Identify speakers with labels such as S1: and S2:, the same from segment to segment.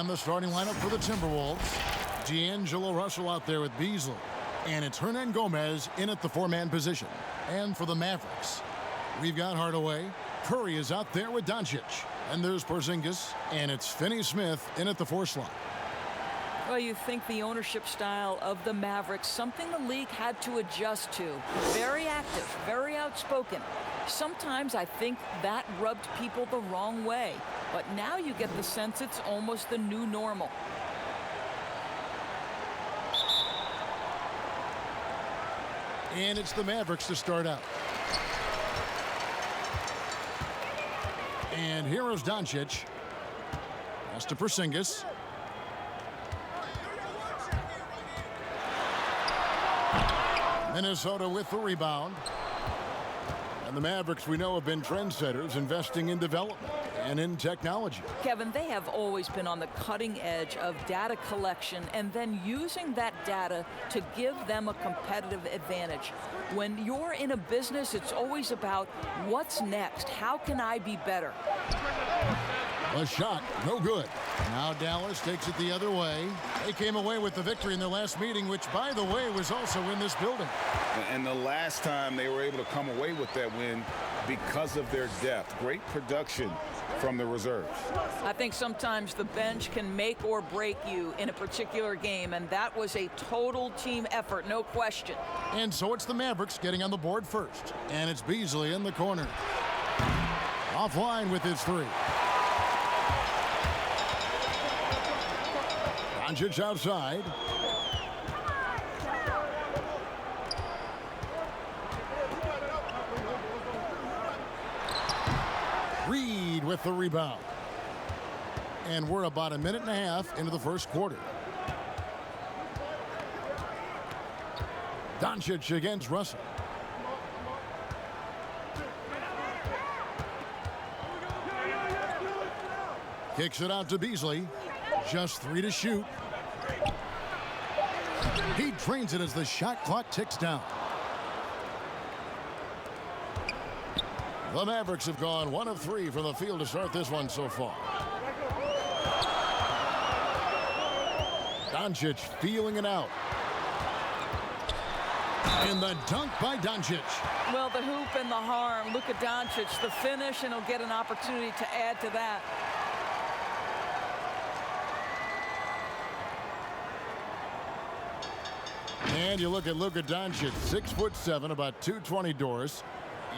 S1: the starting lineup for the Timberwolves. D'Angelo Russell out there with Beasley. And it's Hernan Gomez in at the four-man position. And for the Mavericks, we've got Hardaway. Curry is out there with Doncic. And there's Porzingis. And it's Finney-Smith in at the four slot.
S2: Well, you think the ownership style of the Mavericks, something the league had to adjust to. Very active, very outspoken. Sometimes I think that rubbed people the wrong way. But now you get the sense it's almost the new normal.
S1: And it's the Mavericks to start out. And here is Doncic. Pass to Porzingis. Minnesota with the rebound. And the Mavericks, we know, have been trendsetters, investing in development and in technology.
S2: Kevin, they have always been on the cutting edge of data collection and then using that data to give them a competitive advantage. When you're in a business, it's always about what's next? How can I be better?
S1: A shot, no good. Now Dallas takes it the other way. They came away with the victory in their last meeting, which, by the way, was also in this building.
S3: And the last time they were able to come away with that win because of their depth. Great production from the reserves.
S2: I think sometimes the bench can make or break you in a particular game, and that was a total team effort, no question.
S1: And so it's the Mavericks getting on the board first. And it's Beasley in the corner. Offline with his three. Doncic outside. Reed with the rebound. And we're about a minute and a half into the first quarter. Doncic against Russell. Kicks it out to Beasley. Just three to shoot. He drains it as the shot clock ticks down. The Mavericks have gone 1 of 3 from the field to start this one so far. Doncic feeling it out. And the dunk by Doncic.
S2: Well, the hoop and the harm. Look at Doncic, the finish, and he'll get an opportunity to add to that.
S1: And you look at Luka Doncic, 6'7", about 220 doors.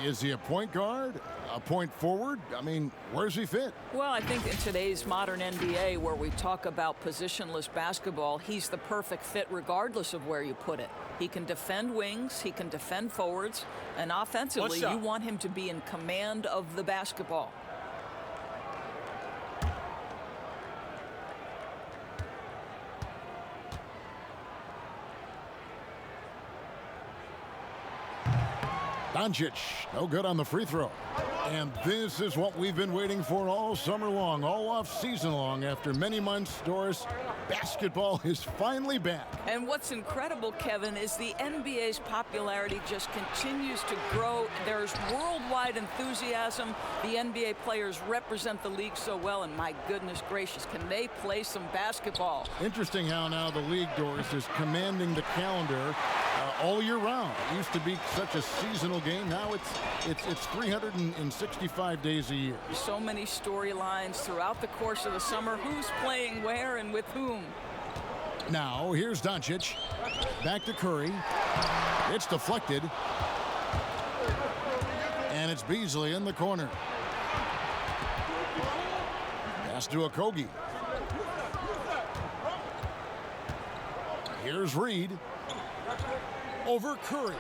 S1: Is he a point guard? A point forward? I mean, where's he fit?
S2: Well, I think in today's modern NBA, where we talk about positionless basketball, he's the perfect fit regardless of where you put it. He can defend wings, he can defend forwards, and offensively, you want him to be in command of the basketball.
S1: Doncic, no good on the free throw. And this is what we've been waiting for all summer long, all off season long. After many months, Doris, basketball is finally back.
S2: And what's incredible, Kevin, is the NBA's popularity just continues to grow. There's worldwide enthusiasm. The NBA players represent the league so well, and my goodness gracious, can they play some basketball?
S1: Interesting how now the league, Doris, is commanding the calendar all year round. It used to be such a seasonal game. Now it's 365 days a year.
S2: So many storylines throughout the course of the summer. Who's playing where and with whom?
S1: Now here's Doncic. Back to Curry. It's deflected. And it's Beasley in the corner. Pass to Okogie. Here's Reed. Over Curry.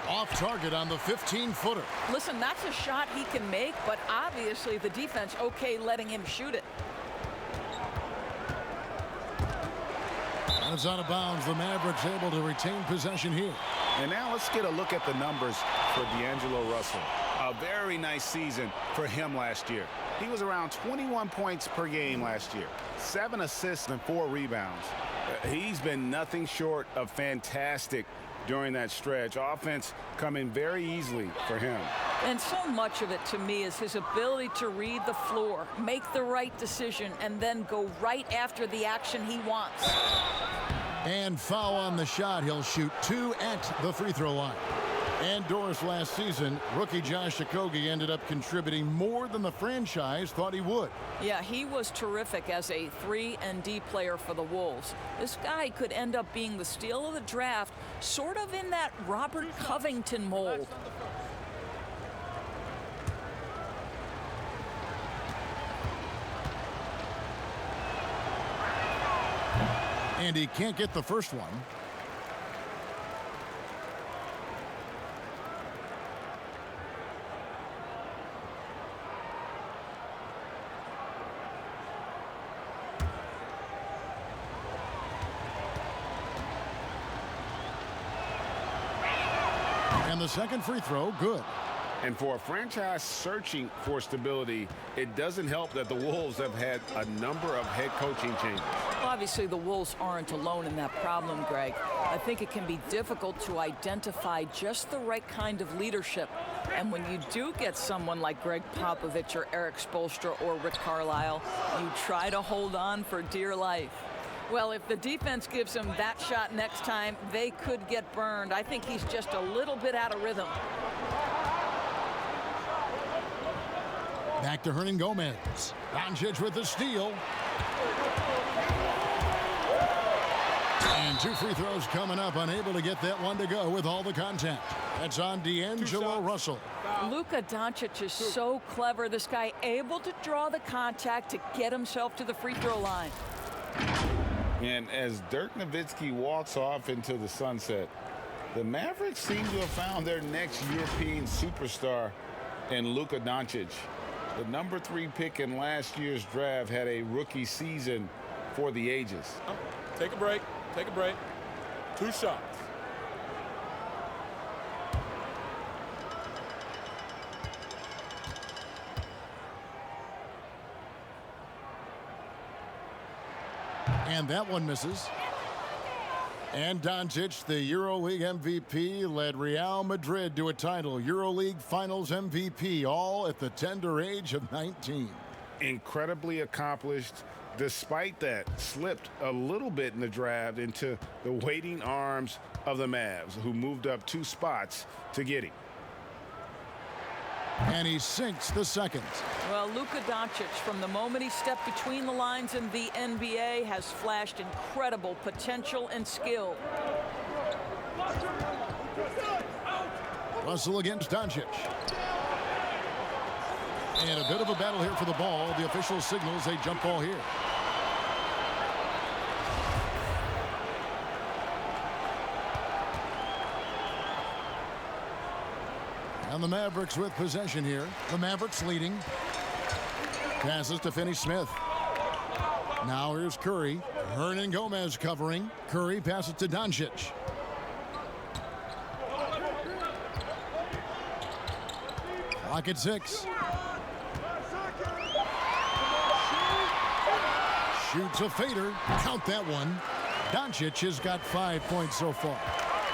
S1: Off target on the 15-footer.
S2: Listen, that's a shot he can make, but obviously the defense okay letting him shoot it.
S1: And it's out of bounds. The Mavericks able to retain possession here.
S3: And now let's get a look at the numbers for D'Angelo Russell. A very nice season for him last year. He was around 21 points per game last year, 7 assists and 4 rebounds. He's been nothing short of fantastic during that stretch. Offense coming very easily for him.
S2: And so much of it, to me, is his ability to read the floor, make the right decision, and then go right after the action he wants.
S1: And foul on the shot. He'll shoot 2 at the free throw line. And Doris, last season, rookie Josh Okogie ended up contributing more than the franchise thought he would.
S2: Yeah, he was terrific as a 3-and-D player for the Wolves. This guy could end up being the steal of the draft, sort of in that Robert Covington mold.
S1: And he can't get the first one. And the second free throw, good.
S3: And for a franchise searching for stability, it doesn't help that the Wolves have had a number of head coaching changes.
S2: Obviously, the Wolves aren't alone in that problem, Greg. I think it can be difficult to identify just the right kind of leadership. And when you do get someone like Greg Popovich or Eric Spoelstra or Rick Carlisle, you try to hold on for dear life. Well, if the defense gives him that shot next time, they could get burned. I think he's just a little bit out of rhythm.
S1: Back to Hernan Gomez. Doncic with the steal. And 2 free throws coming up. Unable to get that one to go with all the contact. That's on D'Angelo Russell.
S2: Luka Doncic is so clever. This guy able to draw the contact to get himself to the free throw line.
S3: And as Dirk Nowitzki walks off into the sunset, the Mavericks seem to have found their next European superstar in Luka Doncic. The number 3 pick in last year's draft had a rookie season for the ages.
S4: Take a break. Take a break. 2 shots.
S1: And that one misses. And Doncic, the EuroLeague MVP, led Real Madrid to a title. EuroLeague Finals MVP, all at the tender age of 19.
S3: Incredibly accomplished. Despite that, slipped a little bit in the draft into the waiting arms of the Mavs, who moved up 2 spots to get him.
S1: And he sinks the second.
S2: Well, Luka Doncic, from the moment he stepped between the lines in the NBA, has flashed incredible potential and skill.
S1: Russell against Doncic. And a bit of a battle here for the ball. The official signals a jump ball here. And the Mavericks with possession here. The Mavericks leading. Passes to Finney-Smith. Now here's Curry. Hernan Gomez covering. Curry passes to Doncic. Clock at 6. Shoots a fader. Count that one. Doncic has got 5 points so far.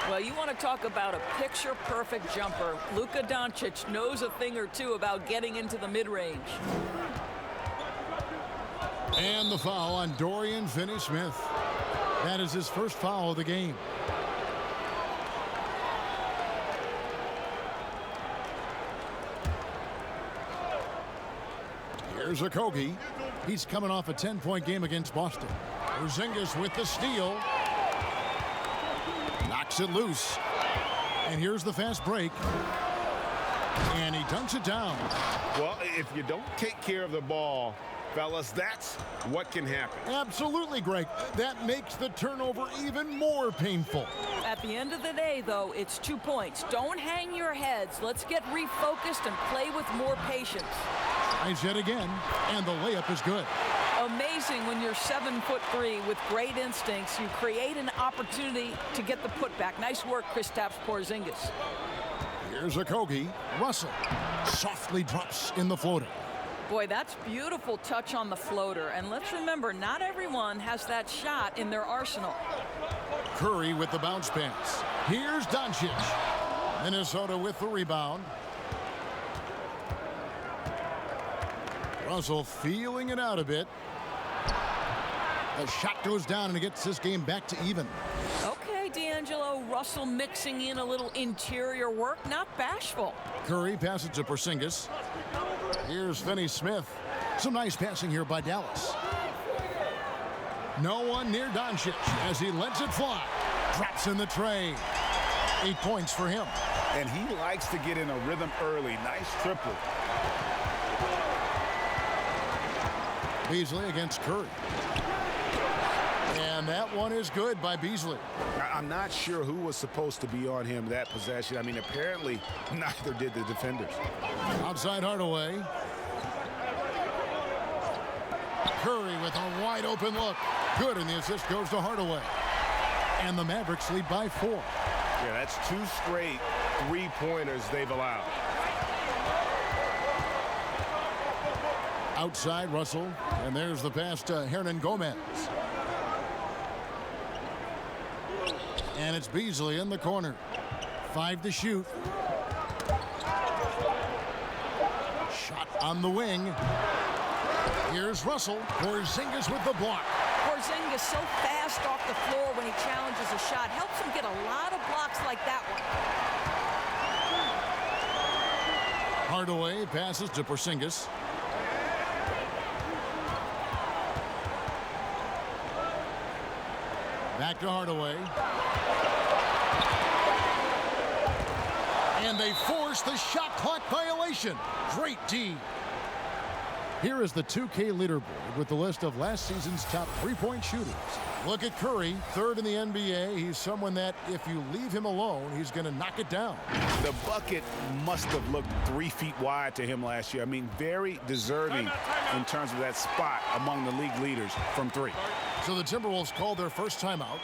S2: Well, you want to talk about a picture-perfect jumper. Luka Doncic knows a thing or two about getting into the mid-range.
S1: And the foul on Dorian Finney-Smith. That is his first foul of the game. Here's Okogie. He's coming off a 10-point game against Boston. Porzingis with the steal. Knocks it loose. And here's the fast break. And he dunks it down.
S3: Well, if you don't take care of the ball, fellas, that's what can happen.
S1: Absolutely, Greg. That makes the turnover even more painful.
S2: At the end of the day, though, it's 2 points. Don't hang your heads. Let's get refocused and play with more patience.
S1: Tries yet again, and the layup is good.
S2: Amazing when you're 7'3" with great instincts. You create an opportunity to get the putback. Nice work, Kristaps Porzingis.
S1: Here's Okogie. Russell softly drops in the floater.
S2: Boy, that's beautiful touch on the floater. And let's remember, not everyone has that shot in their arsenal.
S1: Curry with the bounce pass. Here's Doncic. Minnesota with the rebound. Russell feeling it out a bit. The shot goes down and it gets this game back to even.
S2: Okay, D'Angelo, Russell mixing in a little interior work, not bashful.
S1: Curry passes to Porzingis. Here's Finney-Smith. Some nice passing here by Dallas. No one near Doncic as he lets it fly. Drops in the tray. 8 points for him.
S3: And he likes to get in a rhythm early. Nice triple.
S1: Beasley against Curry. And that one is good by Beasley.
S5: I'm not sure who was supposed to be on him that possession. I mean, apparently neither did the defenders.
S1: Outside Hardaway. Curry with a wide open look. Good, and the assist goes to Hardaway. And the Mavericks lead by 4.
S5: Yeah, that's 2 straight three-pointers they've allowed.
S1: Outside Russell, and there's the pass to Hernan Gomez. And it's Beasley in the corner. 5 to shoot. Shot on the wing. Here's Russell. Porzingis with the block.
S2: Porzingis so fast off the floor when he challenges a shot. Helps him get a lot of blocks like that one.
S1: Hardaway passes to Porzingis. Back to Hardaway. And they force the shot clock violation. Great D. Here is the 2K leaderboard with the list of last season's top three-point shooters. Look at Curry, 3rd in the NBA. He's someone that if you leave him alone, he's going to knock it down.
S5: The bucket must have looked 3 feet wide to him last year. I mean, very deserving in terms of that spot among the league leaders from 3.
S1: So the Timberwolves called their first timeout.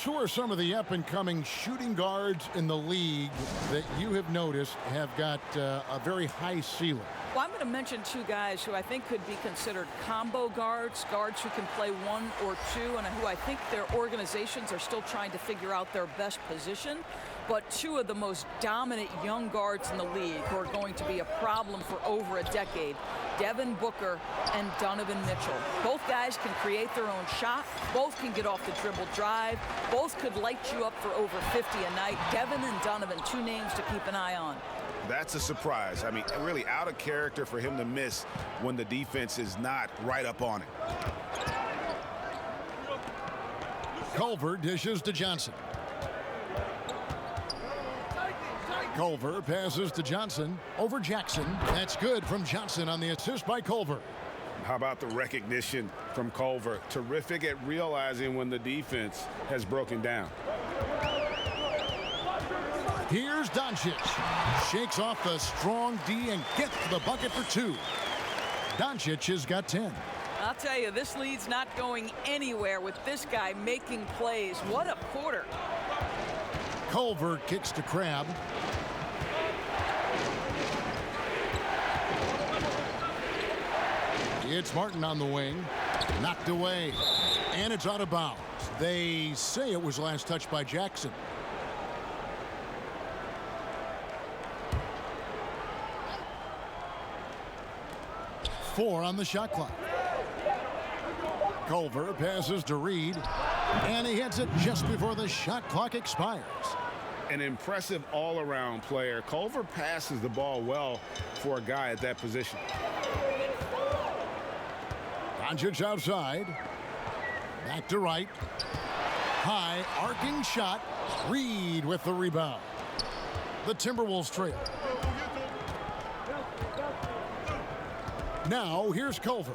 S1: Who are some of the up-and-coming shooting guards in the league that you have noticed have got a very high ceiling?
S2: Well, I'm going to mention 2 guys who I think could be considered combo guards, guards who can play 1 or 2, and who I think their organizations are still trying to figure out their best position. But 2 of the most dominant young guards in the league who are going to be a problem for over a decade, Devin Booker and Donovan Mitchell. Both guys can create their own shot. Both can get off the dribble drive. Both could light you up for over 50 a night. Devin and Donovan, 2 names to keep an eye on.
S5: That's a surprise. I mean, really out of character for him to miss when the defense is not right up on it.
S1: Culver dishes to Johnson. Culver passes to Johnson over Jackson. That's good from Johnson on the assist by Culver.
S5: How about the recognition from Culver? Terrific at realizing when the defense has broken down.
S1: Here's Doncic. Shakes off the strong D and gets the bucket for 2. Doncic has got 10.
S2: I'll tell you, this lead's not going anywhere with this guy making plays. What a quarter.
S1: Culver kicks to Crabbe. It's Martin on the wing. Knocked away. And it's out of bounds. They say it was last touched by Jackson. Four on the shot clock. Culver passes to Reed. And he hits it just before the shot clock expires.
S5: An impressive all-around player. Culver passes the ball well for a guy at that position.
S1: Doncic outside. Back to right. High arcing shot. Reed with the rebound. The Timberwolves trail. Now here's Culver.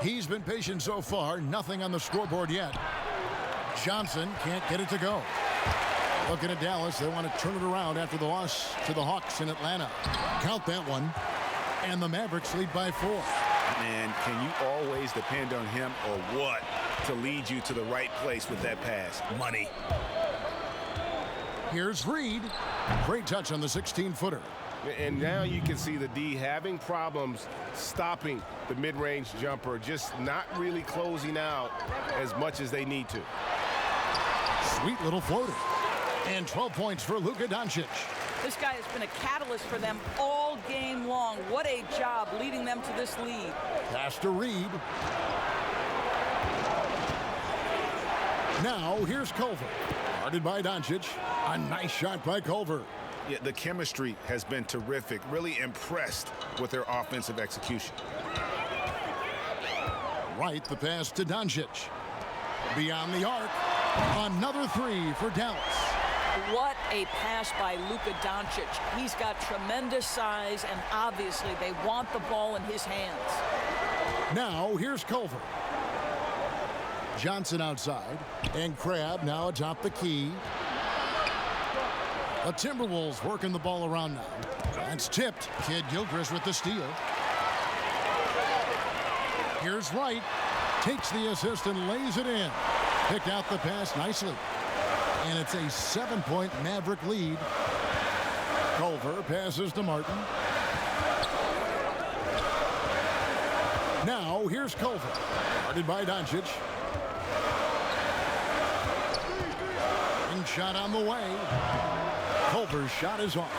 S1: He's been patient so far. Nothing on the scoreboard yet. Johnson can't get it to go. Looking at Dallas, they want to turn it around after the loss to the Hawks in Atlanta. Count that one. And the Mavericks lead by 4.
S5: And can you always depend on him or what to lead you to the right place with that pass? Money.
S1: Here's Reed. Great touch on the 16-footer.
S6: And now you can see the D having problems stopping the mid-range jumper, just not really closing out as much as they need to.
S1: Sweet little floater. And 12 points for Luka Doncic.
S2: This guy has been a catalyst for them all game long. What a job leading them to this lead.
S1: Pass to Reed. Now here's Culver. Guarded by Doncic. A nice shot by Culver.
S5: Yeah, the chemistry has been terrific. Really impressed with their offensive execution.
S1: Right, the pass to Doncic. Beyond the arc. Another three for Dallas.
S2: What a pass by Luka Doncic. He's got tremendous size, and obviously they want the ball in his hands.
S1: Now here's Culver. Johnson outside, and Crabbe now atop the key. The Timberwolves working the ball around now. That's tipped. Kid Gilchrist with the steal. Here's Wright. Takes the assist and lays it in. Picked out the pass nicely. And it's a 7-point Maverick lead. Culver passes to Martin. Now here's Culver. Guarded by Doncic. Shot on the way. Culver's shot is off.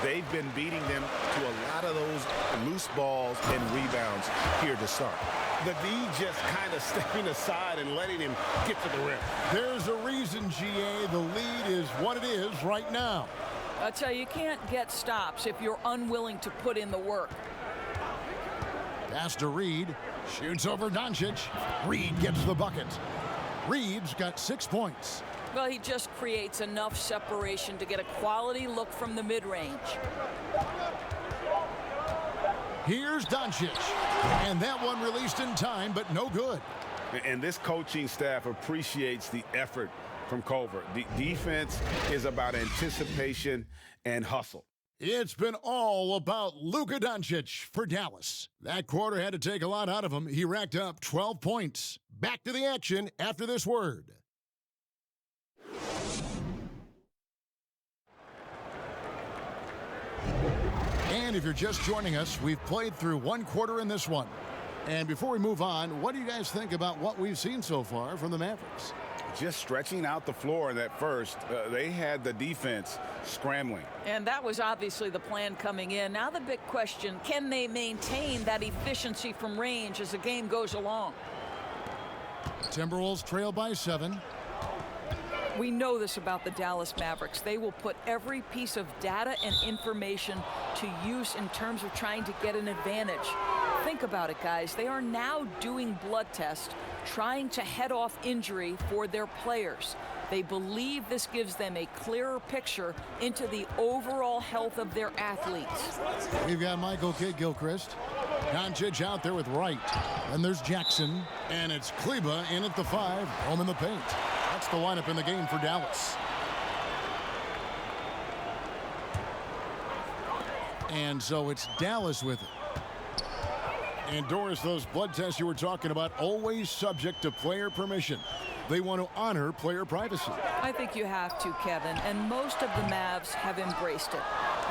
S5: They've been beating them to a lot of those loose balls and rebounds here to start.
S6: The D just kind of stepping aside and letting him get to the rim.
S1: There's a reason, GA, the lead is what it is right now.
S2: I tell you can't get stops if you're unwilling to put in the work.
S1: Pass to Reed. Shoots over Doncic. Reed gets the bucket. Reed's got 6 points.
S2: Well, he just creates enough separation to get a quality look from the mid-range.
S1: Here's Doncic. And that one released in time, but no good.
S3: And this coaching staff appreciates the effort from Culver. The defense is about anticipation and hustle.
S1: It's been all about Luka Doncic for Dallas. That quarter had to take a lot out of him. He racked up 12 points. Back to the action after this word. And if you're just joining us, we've played through one quarter in this one. And before we move on, what do you guys think about what we've seen so far from the Mavericks?
S3: Just stretching out the floor in that first. They had the defense scrambling.
S2: And that was obviously the plan coming in. Now the big question, can they maintain that efficiency from range as the game goes along?
S1: Timberwolves trail by 7.
S2: We know this about the Dallas Mavericks. They will put every piece of data and information to use in terms of trying to get an advantage. Think about it, guys. They are now doing blood tests, trying to head off injury for their players. They believe this gives them a clearer picture into the overall health of their athletes.
S1: We've got Michael Kidd-Gilchrist. Doncic out there with Wright. Then there's Jackson. And it's Kleba in at the 5, home in the paint. That's the lineup in the game for Dallas. And so it's Dallas with it. And Doris, those blood tests you were talking about, always subject to player permission. They want to honor player privacy.
S2: I think you have to, Kevin, and most of the Mavs have embraced it.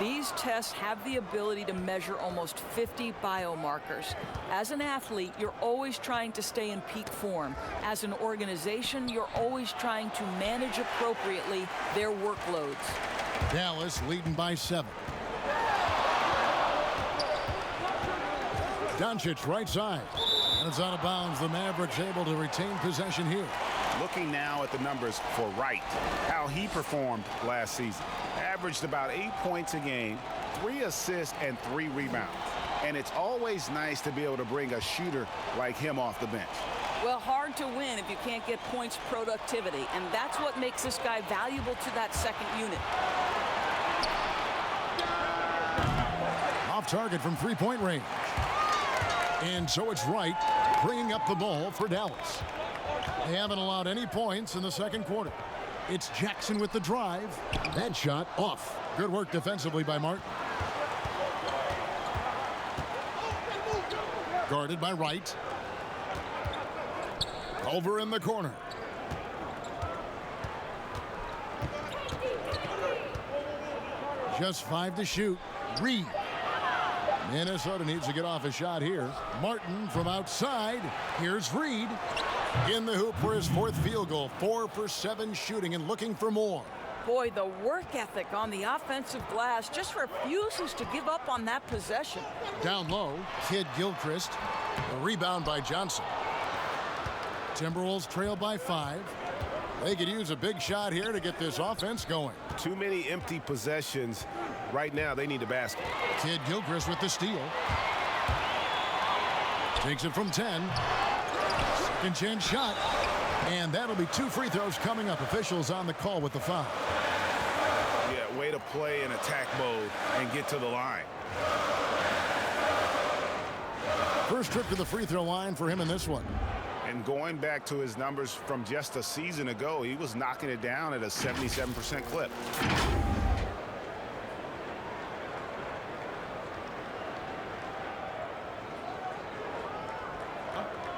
S2: These tests have the ability to measure almost 50 biomarkers. As an athlete, you're always trying to stay in peak form. As an organization, you're always trying to manage appropriately their workloads.
S1: Dallas leading by 7. Doncic right side. And it's out of bounds. The Mavericks able to retain possession here.
S5: Looking now at the numbers for Wright, how he performed last season. Averaged about 8 points a game, 3 assists, and 3 rebounds. And it's always nice to be able to bring a shooter like him off the bench.
S2: Well, hard to win if you can't get points productivity, and that's what makes this guy valuable to that second unit.
S1: Off target from three-point range. And so it's Wright bringing up the ball for Dallas. They haven't allowed any points in the second quarter. It's Jackson with the drive. That shot off. Good work defensively by Martin. Guarded by Wright. Over in the corner. Just 5 to shoot. Reed. Minnesota needs to get off a shot here. Martin from outside. Here's Reed. In the hoop for his 4th field goal. 4 for 7 shooting and looking for more.
S2: Boy, the work ethic on the offensive glass just refuses to give up on that possession.
S1: Down low, Kid Gilchrist. A rebound by Johnson. Timberwolves trail by 5. They could use a big shot here to get this offense going.
S6: Too many empty possessions. Right now, they need a basket.
S1: Kid Gilchrist with the steal. Takes it from 10. Second chance shot. And that'll be 2 free throws coming up. Officials on the call with the foul.
S5: Yeah, way to play in attack mode and get to the line.
S1: First trip to the free throw line for him in this one.
S5: And going back to his numbers from just a season ago, he was knocking it down at a 77% clip.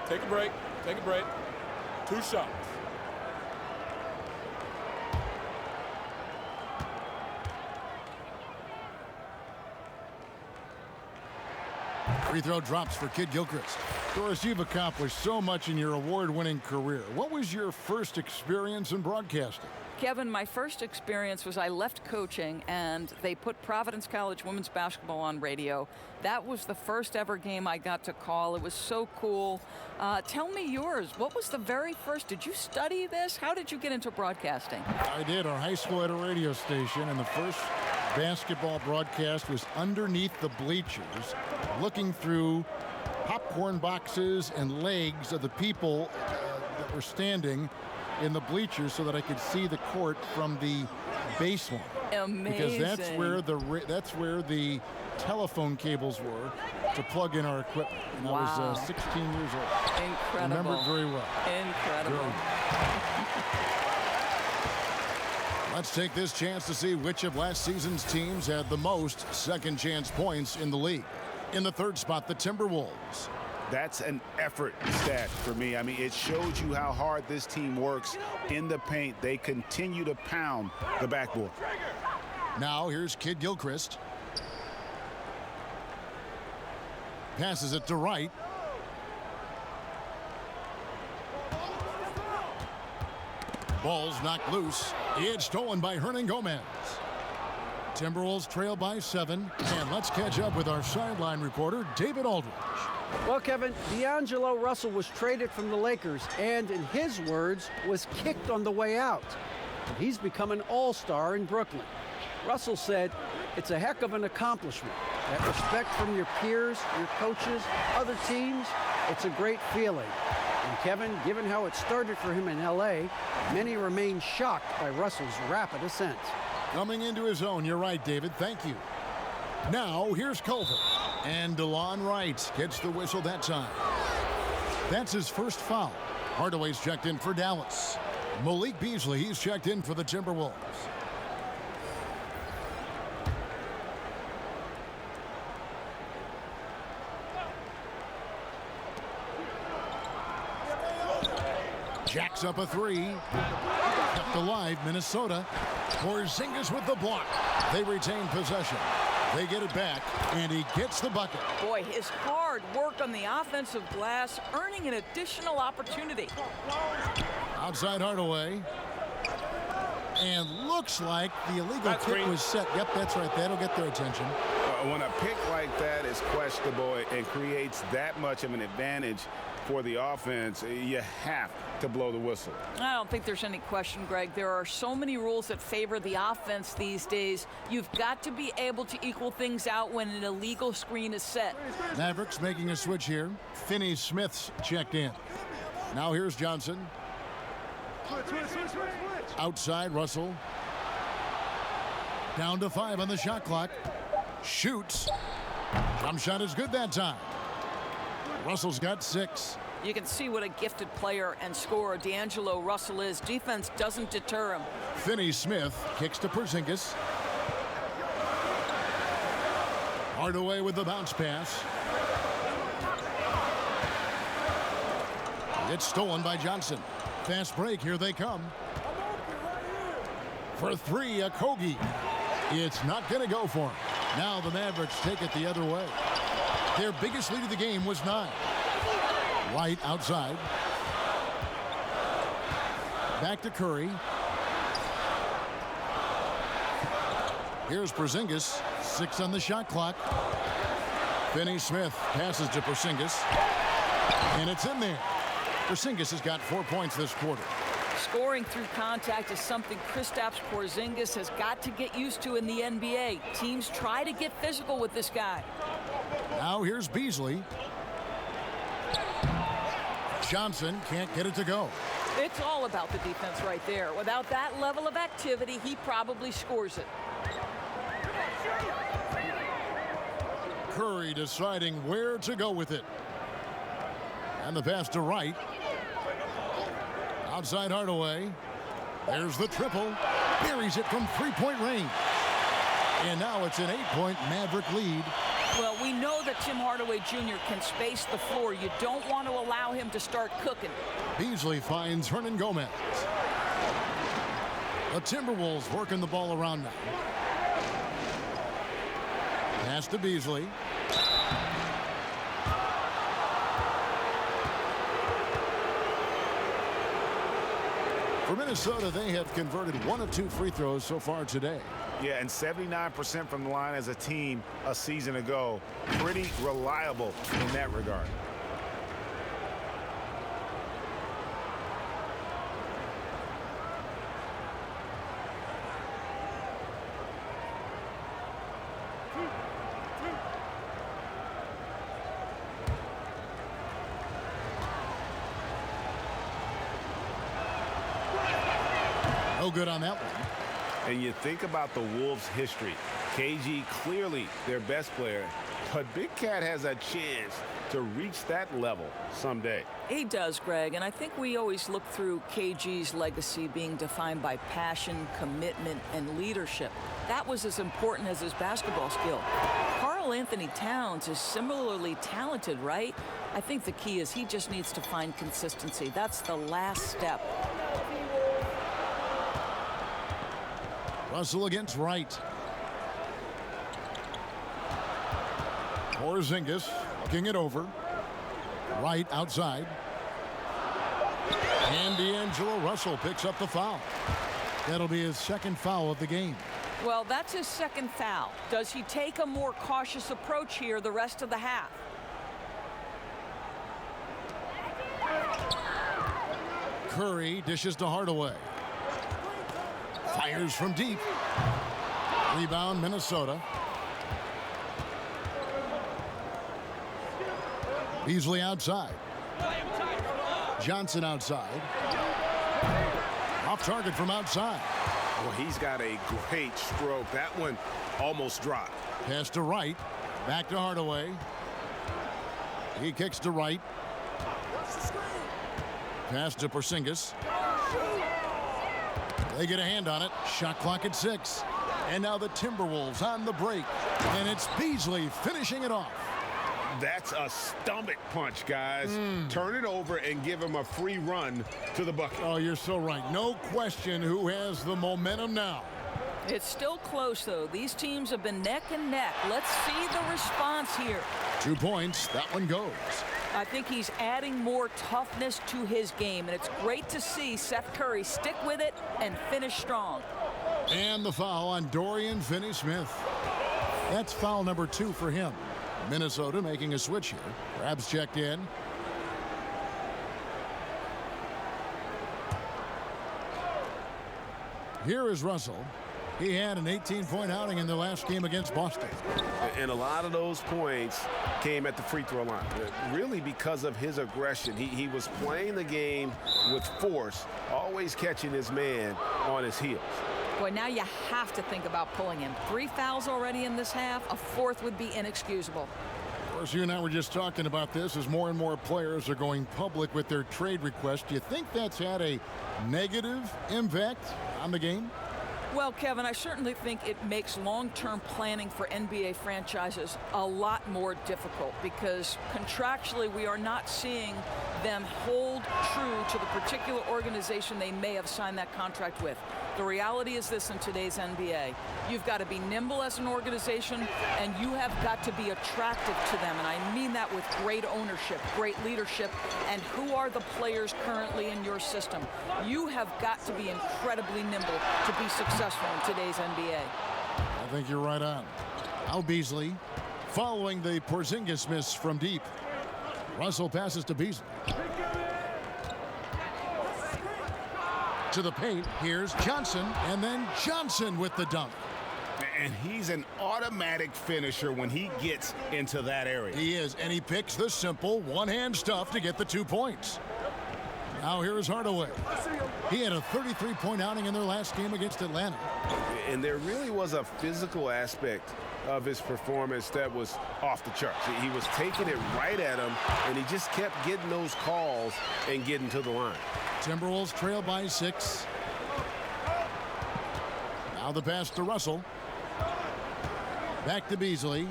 S4: Take a break. Take a break. 2 shots.
S1: Free throw drops for Kid Gilchrist. Doris, you've accomplished so much in your award-winning career. What was your first experience in broadcasting?
S2: Kevin, my first experience was I left coaching and they put Providence College women's basketball on radio. That was the first ever game I got to call. It was so cool. Tell me yours. What was the very first? Did you study this? How did you get into broadcasting?
S1: I did. Our high school had a radio station, and the first basketball broadcast was underneath the bleachers, looking through popcorn boxes and legs of the people that were standing in the bleachers so that I could see the court from the baseline.
S2: Amazing.
S1: Because that's where the telephone cables were to plug in our equipment. And I was 16 years old.
S2: Incredible.
S1: Remember it very well.
S2: Incredible.
S1: Let's take this chance to see which of last season's teams had the most second chance points in the league. In the third spot, the Timberwolves.
S5: That's an effort stat for me. I mean, it shows you how hard this team works in the paint. They continue to pound the backboard.
S1: Now here's Kid Gilchrist. Passes it to Wright. Ball's knocked loose. It's stolen by Hernan Gomez. Timberwolves trail by 7. And let's catch up with our sideline reporter, David Aldridge.
S7: Well, Kevin, D'Angelo Russell was traded from the Lakers and, in his words, was kicked on the way out. But he's become an all-star in Brooklyn. Russell said, "It's a heck of an accomplishment. That respect from your peers, your coaches, other teams, it's a great feeling." And Kevin, given how it started for him in L.A., many remain shocked by Russell's rapid ascent.
S1: Coming into his own, you're right, David. Thank you. Now, here's Culver. And DeLon Wright gets the whistle that time. That's his first foul. Hardaway's checked in for Dallas. Malik Beasley, he's checked in for the Timberwolves. Jacks up a 3. Kept alive, Minnesota. Porzingis with the block. They retain possession. They get it back, and he gets the bucket.
S2: Boy, his hard work on the offensive glass, earning an additional opportunity.
S1: Outside Hardaway. And looks like the illegal kick was set. Yep, that's right. That'll get their attention.
S5: When a pick like that is questionable and creates that much of an advantage for the offense, you have to blow the whistle.
S2: I don't think there's any question, Greg. There are so many rules that favor the offense these days. You've got to be able to equal things out when an illegal screen is set.
S1: Mavericks making a switch here. Finney Smith's checked in. Now here's Johnson. Outside Russell. Down to 5 on the shot clock. Shoots. Jump shot is good that time. Russell's got 6.
S2: You can see what a gifted player and scorer D'Angelo Russell is. Defense doesn't deter him.
S1: Finney Smith kicks to Porzingis. Hardaway with the bounce pass. It's stolen by Johnson. Fast break, here they come. For 3, Okogie. It's not going to go for him. Now the Mavericks take it the other way. Their biggest lead of the game was 9. White outside. Back to Curry. Here's Porzingis, 6 on the shot clock. Finney-Smith passes to Porzingis, and it's in there. Porzingis has got 4 points this quarter.
S2: Scoring through contact is something Kristaps Porzingis has got to get used to in the NBA. Teams try to get physical with this guy.
S1: Now here's Beasley. Johnson can't get it to go.
S2: It's all about the defense right there. Without that level of activity, he probably scores it.
S1: Curry deciding where to go with it. And the pass to Wright. Outside Hardaway. There's the triple. Buries it from three-point range. And now it's an 8-point Maverick lead.
S2: Well, we know that Tim Hardaway Jr. can space the floor. You don't want to allow him to start cooking.
S1: Beasley finds Hernan Gomez. The Timberwolves working the ball around now. Pass to Beasley. For Minnesota, they have converted 1 of 2 free throws so far today.
S5: Yeah, and 79% from the line as a team a season ago. Pretty reliable in that regard.
S1: No good on that one.
S5: And you think about the Wolves' history. KG clearly their best player, but Big Cat has a chance to reach that level someday.
S2: He does, Greg, and I think we always look through KG's legacy being defined by passion, commitment, and leadership. That was as important as his basketball skill. Karl Anthony Towns is similarly talented, right? I think the key is he just needs to find consistency. That's the last step.
S1: Russell against Wright. Porzingis looking it over. Wright outside. And D'Angelo Russell picks up the foul. That'll be his second foul of the game.
S2: Well, that's his second foul. Does he take a more cautious approach here the rest of the half?
S1: Curry dishes to Hardaway. Fires from deep. Rebound, Minnesota. Beasley outside. Johnson outside. Off target from outside.
S6: Well, he's got a great stroke. That one almost dropped.
S1: Pass to Wright. Back to Hardaway. He kicks to Wright. Pass to Porzingis. They get a hand on it. Shot clock at 6. And now the Timberwolves on the break. And it's Beasley finishing it off.
S6: That's a stomach punch, guys. Turn it over and give him a free run to the bucket.
S1: Oh, you're so right. No question who has the momentum now.
S2: It's still close, though. These teams have been neck and neck. Let's see the response here.
S1: 2 points. That one goes.
S2: I think he's adding more toughness to his game, and it's great to see Seth Curry stick with it and finish strong.
S1: And the foul on Dorian Finney-Smith. That's foul number 2 for him. Minnesota making a switch here. Crabs checked in. Here is Russell. He had an 18-point outing in the last game against Boston.
S6: And a lot of those points came at the free throw line, really because of his aggression. He was playing the game with force, always catching his man on his heels.
S2: Boy, now you have to think about pulling him. 3 fouls already in this half. A 4th would be inexcusable.
S1: Of course, you and I were just talking about this as more and more players are going public with their trade requests. Do you think that's had a negative impact on the game?
S2: Well, Kevin, I certainly think it makes long-term planning for NBA franchises a lot more difficult because contractually we are not seeing them hold true to the particular organization they may have signed that contract with. The reality is this in today's NBA. You've got to be nimble as an organization, and you have got to be attractive to them. And I mean that with great ownership, great leadership, and who are the players currently in your system. You have got to be incredibly nimble to be successful in today's NBA.
S1: I think you're right on. Now Beasley following the Porzingis miss from deep. Russell passes to Beasley. To the paint. Here's Johnson, and then Johnson with the dunk.
S5: And he's an automatic finisher when he gets into that area.
S1: He is, and he picks the simple one-hand stuff to get the 2 points. Now here's Hardaway. He had a 33-point outing in their last game against Atlanta.
S6: And there really was a physical aspect of his performance that was off the charts. He was taking it right at him, and he just kept getting those calls and getting to the line.
S1: Timberwolves trail by 6. Now the pass to Russell. Back to Beasley.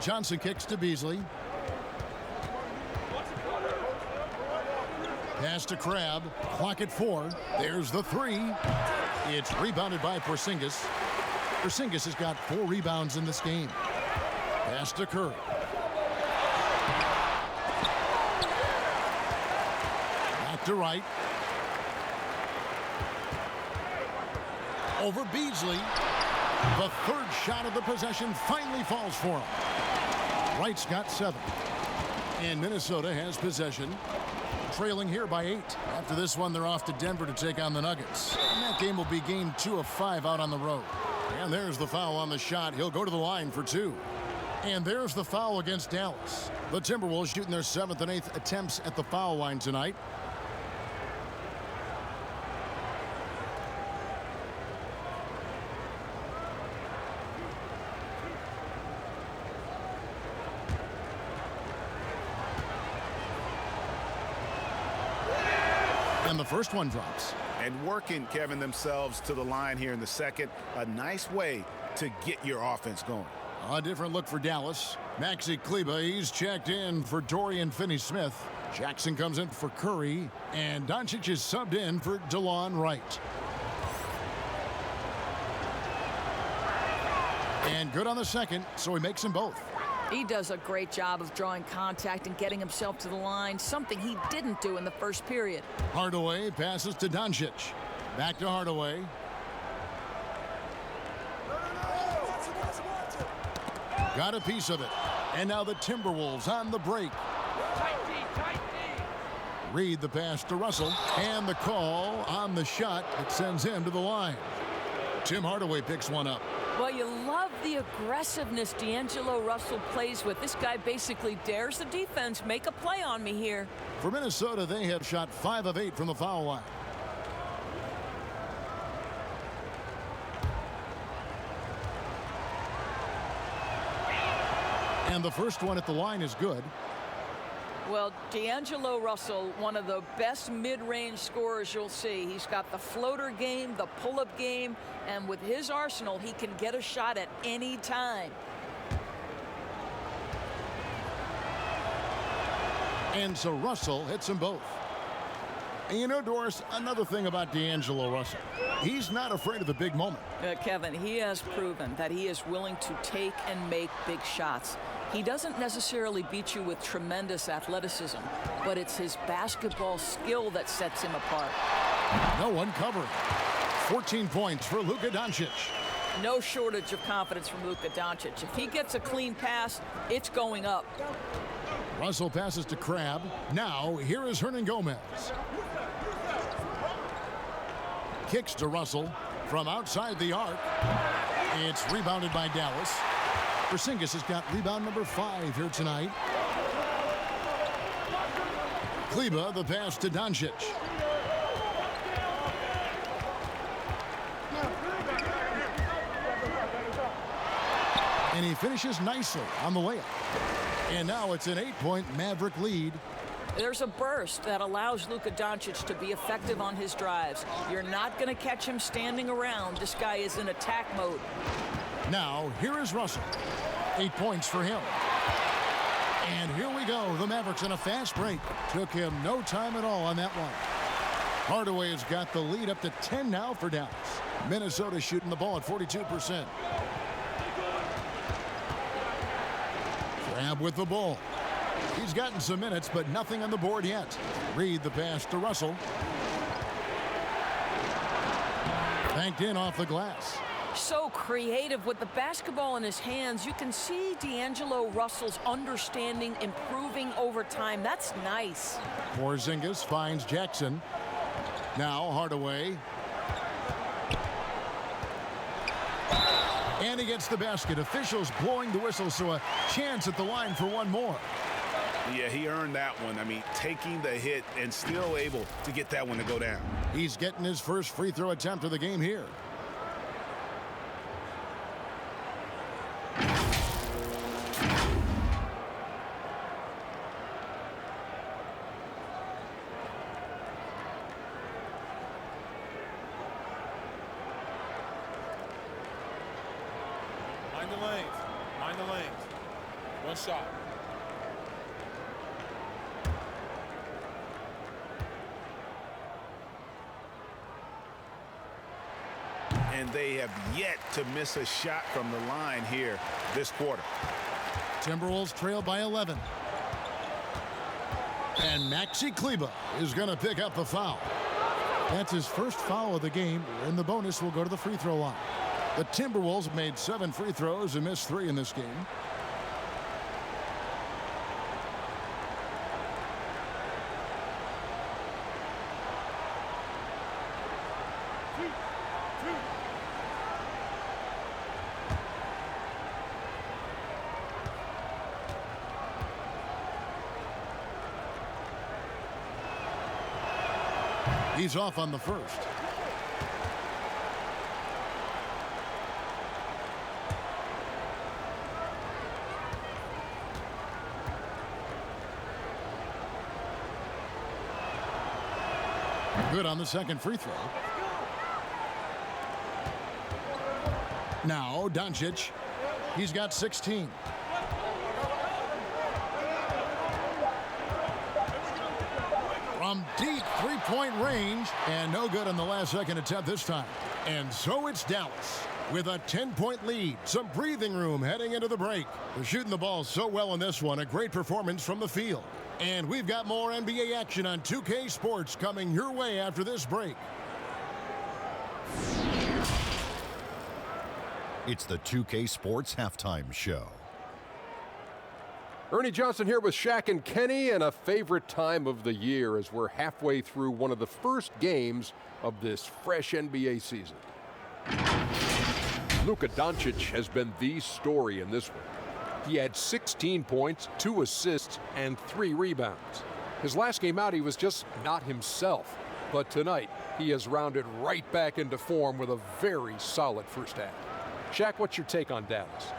S1: Johnson kicks to Beasley. Pass to Crabbe. Clock at 4. There's the 3. It's rebounded by Porzingis. Porzingis has got 4 rebounds in this game. Pass to Curry. Back to Wright. Over Beasley. The third shot of the possession finally falls for him. Wright's got 7. And Minnesota has possession. Trailing here by 8. After this one, they're off to Denver to take on the Nuggets. And that game will be game 2 of 5 out on the road. And there's the foul on the shot. He'll go to the line for 2. And there's the foul against Dallas. The Timberwolves shooting their 7th and 8th attempts at the foul line tonight. And the first one drops.
S5: And working, Kevin, themselves to the line here in the second. A nice way to get your offense going.
S1: A different look for Dallas. Maxi Kleber, he's checked in for Dorian Finney-Smith. Jackson comes in for Curry. And Doncic is subbed in for DeLon Wright. And good on the second, so he makes them both.
S2: He does a great job of drawing contact and getting himself to the line, something he didn't do in the first period.
S1: Hardaway passes to Doncic. Back to Hardaway. Got a piece of it. And now the Timberwolves on the break. Reed the pass to Russell. And the call on the shot that sends him to the line. Tim Hardaway picks one up.
S2: Well, you love the aggressiveness D'Angelo Russell plays with. This guy basically dares the defense. Make a play on me here.
S1: For Minnesota, they have shot 5 of 8 from the foul line. And the first one at the line is good.
S2: Well, D'Angelo Russell, one of the best mid-range scorers you'll see. He's got the floater game, the pull-up game, and with his arsenal, he can get a shot at any time.
S1: And so Russell hits them both. And you know, Doris, another thing about D'Angelo Russell, he's not afraid of the big moment.
S2: Kevin, he has proven that he is willing to take and make big shots. He doesn't necessarily beat you with tremendous athleticism, but it's his basketball skill that sets him apart.
S1: No one covering. 14 points for Luka Doncic.
S2: No shortage of confidence from Luka Doncic. If he gets a clean pass, it's going up.
S1: Russell passes to Crabbe. Now, here is Hernan Gomez. Kicks to Russell from outside the arc. It's rebounded by Dallas. Porzingis has got rebound number 5 here tonight. Kleber, the pass to Doncic. And he finishes nicely on the layup. And now it's an 8-point Maverick lead.
S2: There's a burst that allows Luka Doncic to be effective on his drives. You're not going to catch him standing around. This guy is in attack mode.
S1: Now, here is Russell. 8 points for him. And here we go. The Mavericks in a fast break. Took him no time at all on that one. Hardaway has got the lead up to 10 now for Dallas. Minnesota shooting the ball at 42%. Crabbe with the ball. He's gotten some minutes, but nothing on the board yet. Reed the pass to Russell. Banked in off the glass.
S2: So creative with the basketball in his hands. You can see D'Angelo Russell's understanding improving over time. That's nice.
S1: Porzingis finds Jackson. Now Hardaway. And he gets the basket. Officials blowing the whistle, so a chance at the line for one more.
S5: Yeah, he earned that one. I mean, taking the hit and still able to get that one to go down.
S1: He's getting his first free throw attempt of the game here.
S4: Mind the lanes. Mind the lanes. One shot.
S5: And they have yet to miss a shot from the line here this quarter.
S1: Timberwolves trail by 11. And Maxi Kleber is going to pick up the foul. That's his first foul of the game, and the bonus will go to the free throw line. The Timberwolves have made 7 free throws and missed 3 in this game. He's off on the first. Good on the second free throw. Now Doncic. He's got 16. From deep three-point range, and no good on the last second attempt this time. And so it's Dallas with a 10-point lead. Some breathing room heading into the break. They're shooting the ball so well in this one. A great performance from the field. And we've got more NBA action on 2K Sports coming your way after this break.
S8: It's the 2K Sports Halftime Show.
S9: Ernie Johnson here with Shaq and Kenny, and a favorite time of the year as we're halfway through one of the first games of this fresh NBA season. Luka Doncic has been the story in this one. He had 16 points, 2 assists, and 3 rebounds. His last game out, he was just not himself. But tonight, he has rounded right back into form with a very solid first half. Shaq, what's your take on Dallas?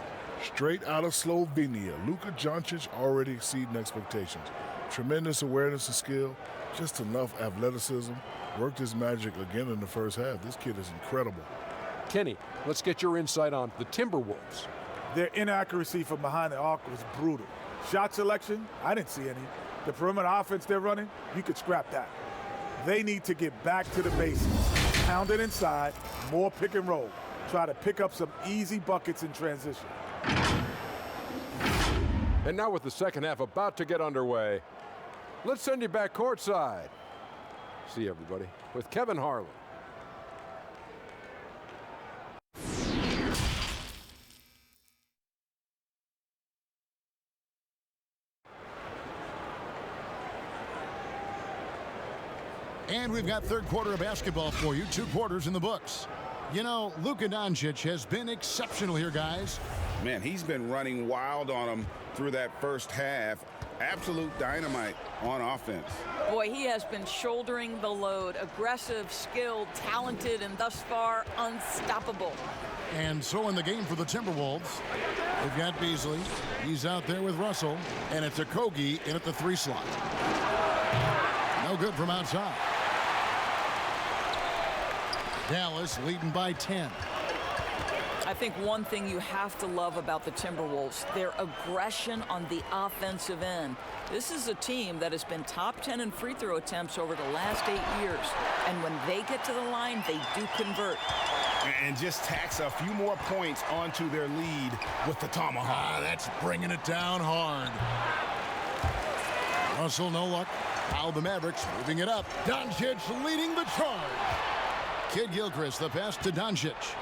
S10: Straight out of Slovenia, Luka Doncic already exceeding expectations. Tremendous awareness and skill, just enough athleticism. Worked his magic again in the first half. This kid is incredible.
S9: Kenny, let's get your insight on the Timberwolves.
S11: Their inaccuracy from behind the arc was brutal. Shot selection, I didn't see any. The perimeter offense they're running, you could scrap that. They need to get back to the basics. Pound it inside, more pick and roll. Try to pick up some easy buckets in transition.
S9: And now with the second half about to get underway, let's send you back courtside. See everybody with Kevin Harlan.
S1: And we've got third quarter of basketball for you. 2 quarters in the books. You know, Luka Doncic has been exceptional here, guys.
S3: Man, he's been running wild on him through that first half. Absolute dynamite on offense.
S2: Boy, he has been shouldering the load. Aggressive, skilled, talented, and thus far unstoppable.
S1: And so in the game for the Timberwolves, they've got Beasley. He's out there with Russell. And it's Okogie in at the 3 slot. No good from outside. Dallas leading by 10.
S2: I think one thing you have to love about the Timberwolves, their aggression on the offensive end. This is a team that has been top 10 in free throw attempts over the last 8 years. And when they get to the line, they do convert.
S5: And just tacks a few more points onto their lead with the tomahawk.
S1: That's bringing it down hard. Russell, no luck. Now the Mavericks moving it up. Doncic leading the charge. Kid Gilchrist, the pass to Doncic.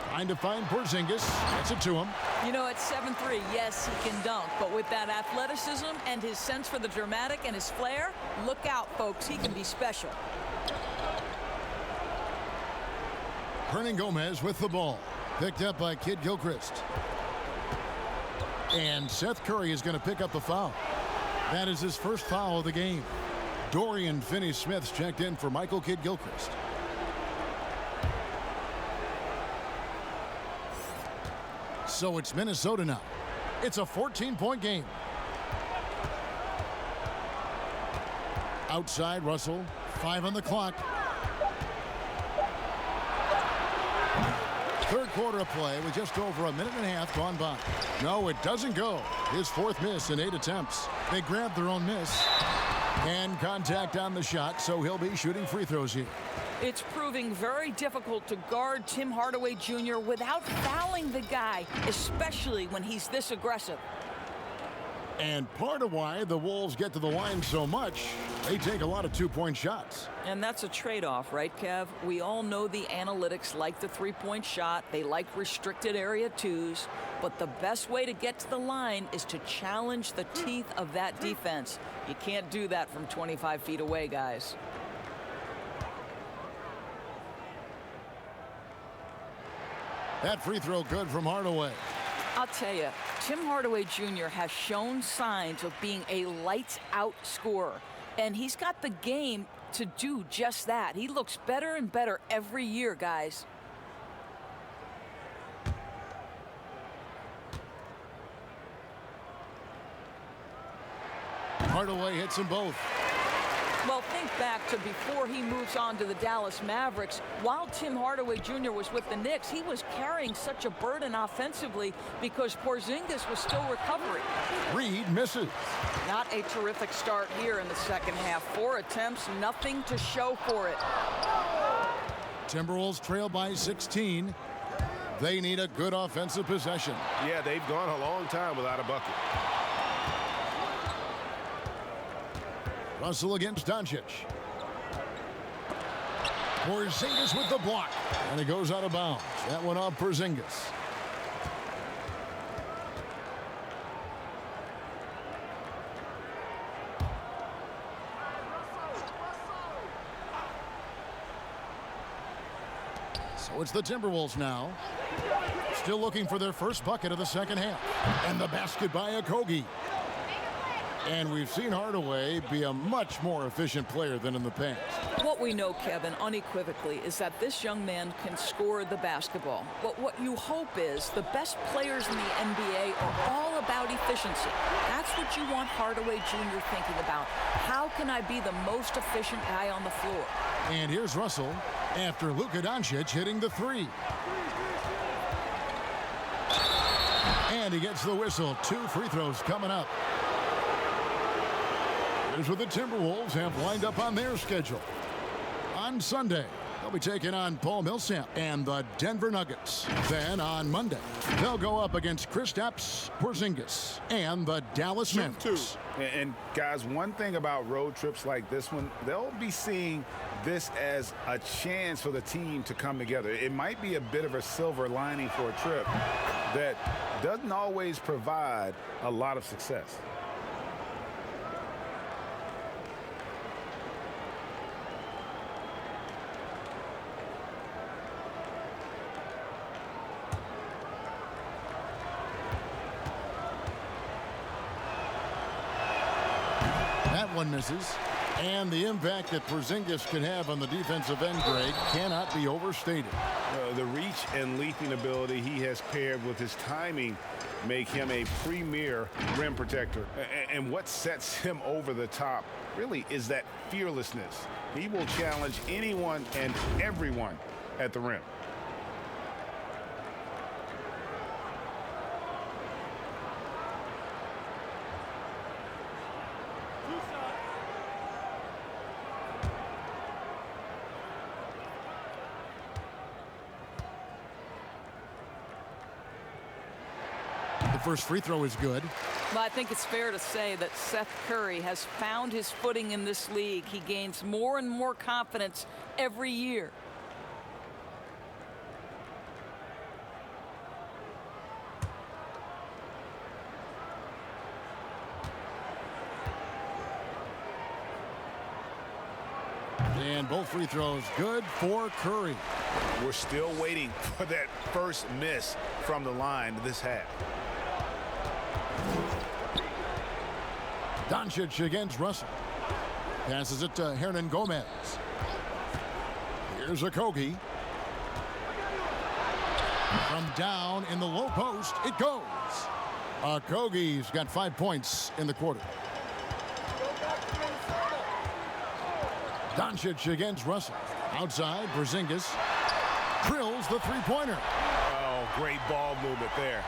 S1: Trying to find Porzingis. Gets it to him.
S2: You know, at 7'3", yes, he can dunk. But with that athleticism and his sense for the dramatic and his flair, look out, folks. He can be special.
S1: Gomez with the ball. Picked up by Kid Gilchrist. And Seth Curry is going to pick up the foul. That is his first foul of the game. Dorian Finney-Smith's checked in for Michael Kid Gilchrist. So it's Minnesota now. It's a 14-point game. Outside Russell. 5 on the clock. Third quarter of play with just over a minute and a half gone by. No, it doesn't go. His fourth miss in 8 attempts. They grabbed their own miss. And contact on the shot, so he'll be shooting free throws here.
S2: It's proving very difficult to guard Tim Hardaway Jr. without fouling the guy, especially when he's this aggressive.
S1: And part of why the Wolves get to the line so much, they take a lot of two-point shots.
S2: And that's a trade-off, right, Kev? We all know the analytics like the three-point shot. They like restricted area twos. But the best way to get to the line is to challenge the teeth of that defense. You can't do that from 25 feet away, guys.
S1: That free throw good from Hardaway.
S2: I'll tell you, Tim Hardaway Jr. has shown signs of being a lights-out scorer. And he's got the game to do just that. He looks better and better every year, guys.
S1: Hardaway hits them both.
S2: Well, think back to before he moves on to the Dallas Mavericks. While Tim Hardaway Jr. was with the Knicks, he was carrying such a burden offensively because Porzingis was still recovering.
S1: Reed misses.
S2: Not a terrific start here in the second half. 4 attempts, nothing to show for it.
S1: Timberwolves trail by 16. They need a good offensive possession.
S6: Yeah, they've gone a long time without a bucket.
S1: Russell against Doncic. Porzingis with the block. And it goes out of bounds. That one off Porzingis. So it's the Timberwolves now. Still looking for their first bucket of the second half. And the basket by Okogie. And we've seen Hardaway be a much more efficient player than in the past.
S2: What we know, Kevin, unequivocally, is that this young man can score the basketball. But what you hope is the best players in the NBA are all about efficiency. That's what you want Hardaway Jr. thinking about. How can I be the most efficient guy on the floor?
S1: And here's Russell after Luka Doncic hitting the three. And he gets the whistle. 2 free throws coming up. Here's what the Timberwolves have lined up on their schedule. On Sunday, they'll be taking on Paul Millsap and the Denver Nuggets. Then on Monday, they'll go up against Kristaps Porzingis and the Dallas Mavericks.
S5: And guys, one thing about road trips like this one, they'll be seeing this as a chance for the team to come together. It might be a bit of a silver lining for a trip that doesn't always provide a lot of success.
S1: One misses, and the impact that Porzingis can have on the defensive end, Greg, cannot be overstated.
S5: The reach and leaping ability he has paired with his timing make him a premier rim protector. And what sets him over the top really is that fearlessness. He will challenge anyone and everyone at the rim.
S1: First free throw is good.
S2: Well, I think it's fair to say that Seth Curry has found his footing in this league. He gains more and more confidence every year.
S1: And both free throws good for Curry.
S5: We're still waiting for that first miss from the line this half.
S1: Doncic against Russell. Passes it to Hernan Gomez. Here's Okogie. From down in the low post, it goes. Okogie's got 5 points in the quarter. Doncic against Russell. Outside, Porzingis drills the three-pointer.
S5: Oh, great ball movement there.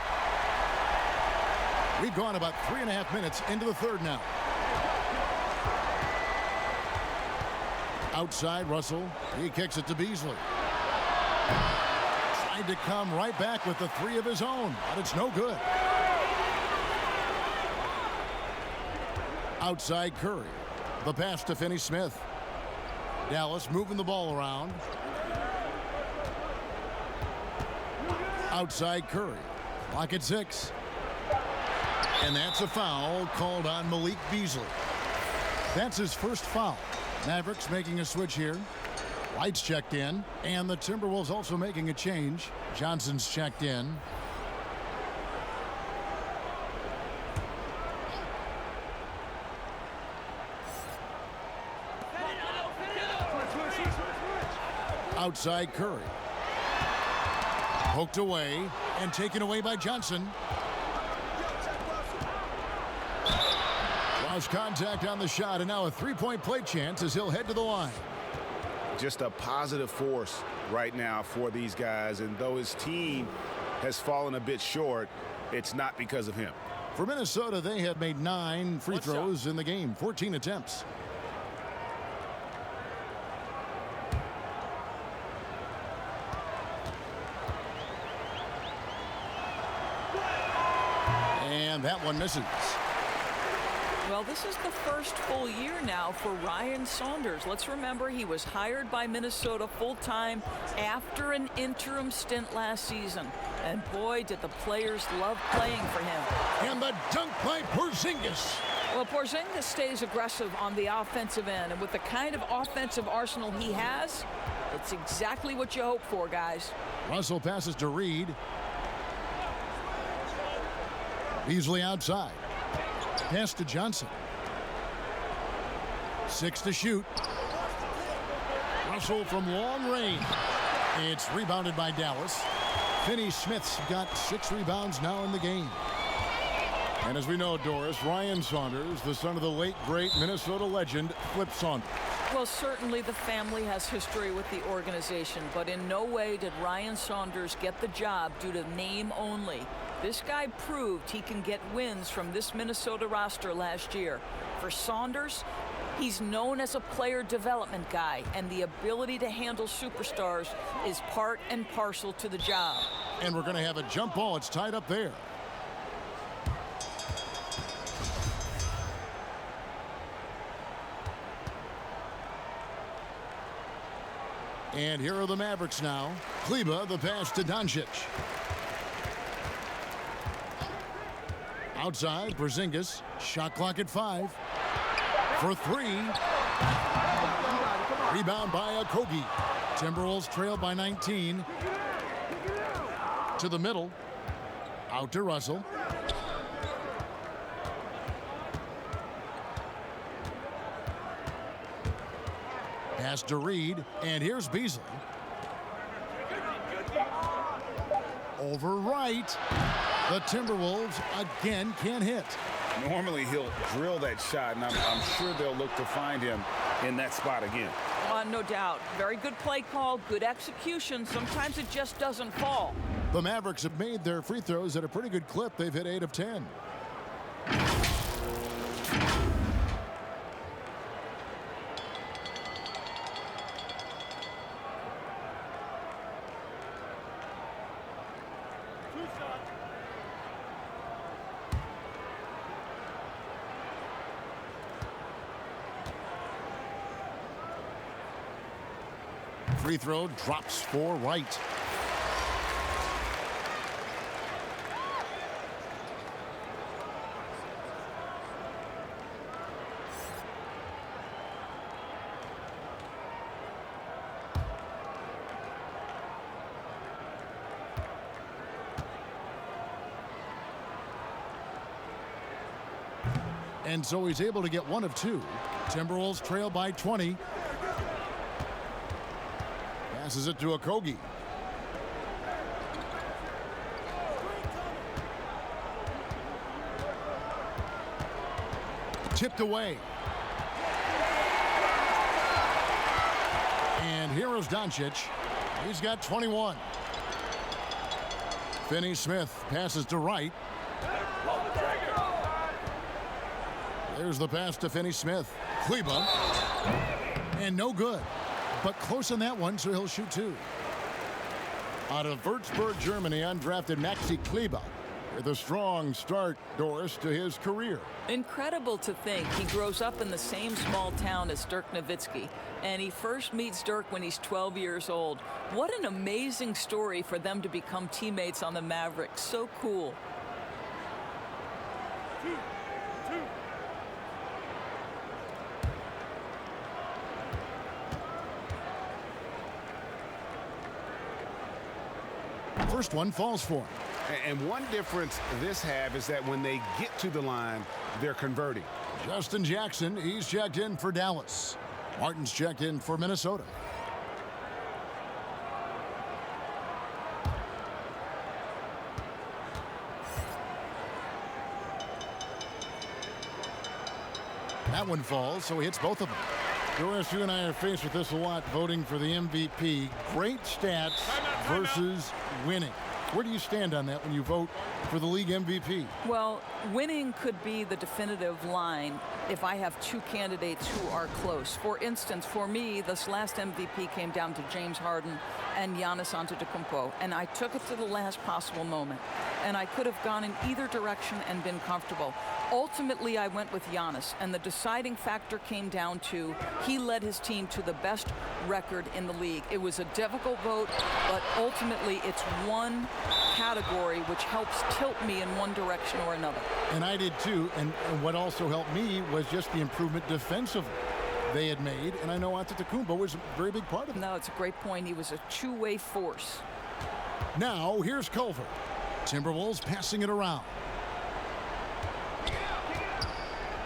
S1: We've gone about 3.5 minutes into the third now. Outside, Russell. He kicks it to Beasley. Tried to come right back with the three of his own, but it's no good. Outside, Curry. The pass to Finney-Smith. Dallas moving the ball around. Outside, Curry. Clock at 6. And that's a foul called on Malik Beasley. That's his first foul. Mavericks making a switch here. White's checked in, and the Timberwolves also making a change. Johnson's checked in. Outside, Curry. Poked away and taken away by Johnson. Lost contact on the shot, and now a three-point play chance as he'll head to the line.
S5: Just a positive force right now for these guys, and though his team has fallen a bit short, it's not because of him.
S1: For Minnesota, they have made 9 free throws in the game, 14 attempts. And that one misses.
S2: Well, this is the first full year now for Ryan Saunders. Let's remember he was hired by Minnesota full-time after an interim stint last season. And boy, did the players love playing for him.
S1: And the dunk by Porzingis.
S2: Well, Porzingis stays aggressive on the offensive end. And with the kind of offensive arsenal he has, it's exactly what you hope for, guys.
S1: Russell passes to Reed. Beasley outside. Pass to Johnson. 6 to shoot. Russell from long range. It's rebounded by Dallas. Finney-Smith's got 6 rebounds now in the game. And as we know, Doris, Ryan Saunders, the son of the late, great Minnesota legend, Flip Saunders.
S2: Well, certainly the family has history with the organization, but in no way did Ryan Saunders get the job due to name only. This guy proved he can get wins from this Minnesota roster last year. For Saunders, he's known as a player development guy, and the ability to handle superstars is part and parcel to the job.
S1: And we're going to have a jump ball. It's tied up there. And here are the Mavericks now. Kleba, the pass to Doncic. Outside, Porzingis. Shot clock at 5. For 3. Rebound by Okogie. Timberwolves trail by 19. To the middle. Out to Russell. Pass to Reed, and here's Beasley. Over right. The Timberwolves again can't hit.
S5: Normally he'll drill that shot, and I'm sure they'll look to find him in that spot again.
S2: No doubt. Very good play call, good execution. Sometimes it just doesn't fall.
S1: The Mavericks have made their free throws at a pretty good clip. They've hit 8 of 10. Free throw drops for Wright. And so he's able to get one of two. Timberwolves trail by 20. Passes it to Okogie. Tipped away. And here is Doncic. He's got 21. Finney-Smith passes to Wright. There's the pass to Finney-Smith. Kleba. And no good. But close on that one, so he'll shoot two. Out of Würzburg, Germany, undrafted Maxi Kleba with a strong start, Doris, to his career.
S2: Incredible to think he grows up in the same small town as Dirk Nowitzki, and he first meets Dirk when he's 12 years old. What an amazing story for them to become teammates on the Mavericks. So cool.
S1: First one falls for him.
S5: And one difference this have is that when they get to the line, they're converting.
S1: Justin Jackson, he's checked in for Dallas. Martin's checked in for Minnesota. That one falls, so he hits both of them. Doris, you and I are faced with this a lot, voting for the MVP. Great stats versus winning. Where do you stand on that when you vote for the league MVP?
S2: Well, winning could be the definitive line if I have two candidates who are close. For instance, for me, this last MVP came down to James Harden and Giannis Antetokounmpo, and I took it to the last possible moment. And I could have gone in either direction and been comfortable. Ultimately, I went with Giannis, and the deciding factor came down to he led his team to the best record in the league. It was a difficult vote, but ultimately it's one category which helps tilt me in one direction or another.
S1: And I did too, and what also helped me was just the improvement defensively they had made, and I know Antetokounmpo was a very big part of it.
S2: No, it's a great point. He was a two-way force.
S1: Now, here's Culver. Timberwolves passing it around.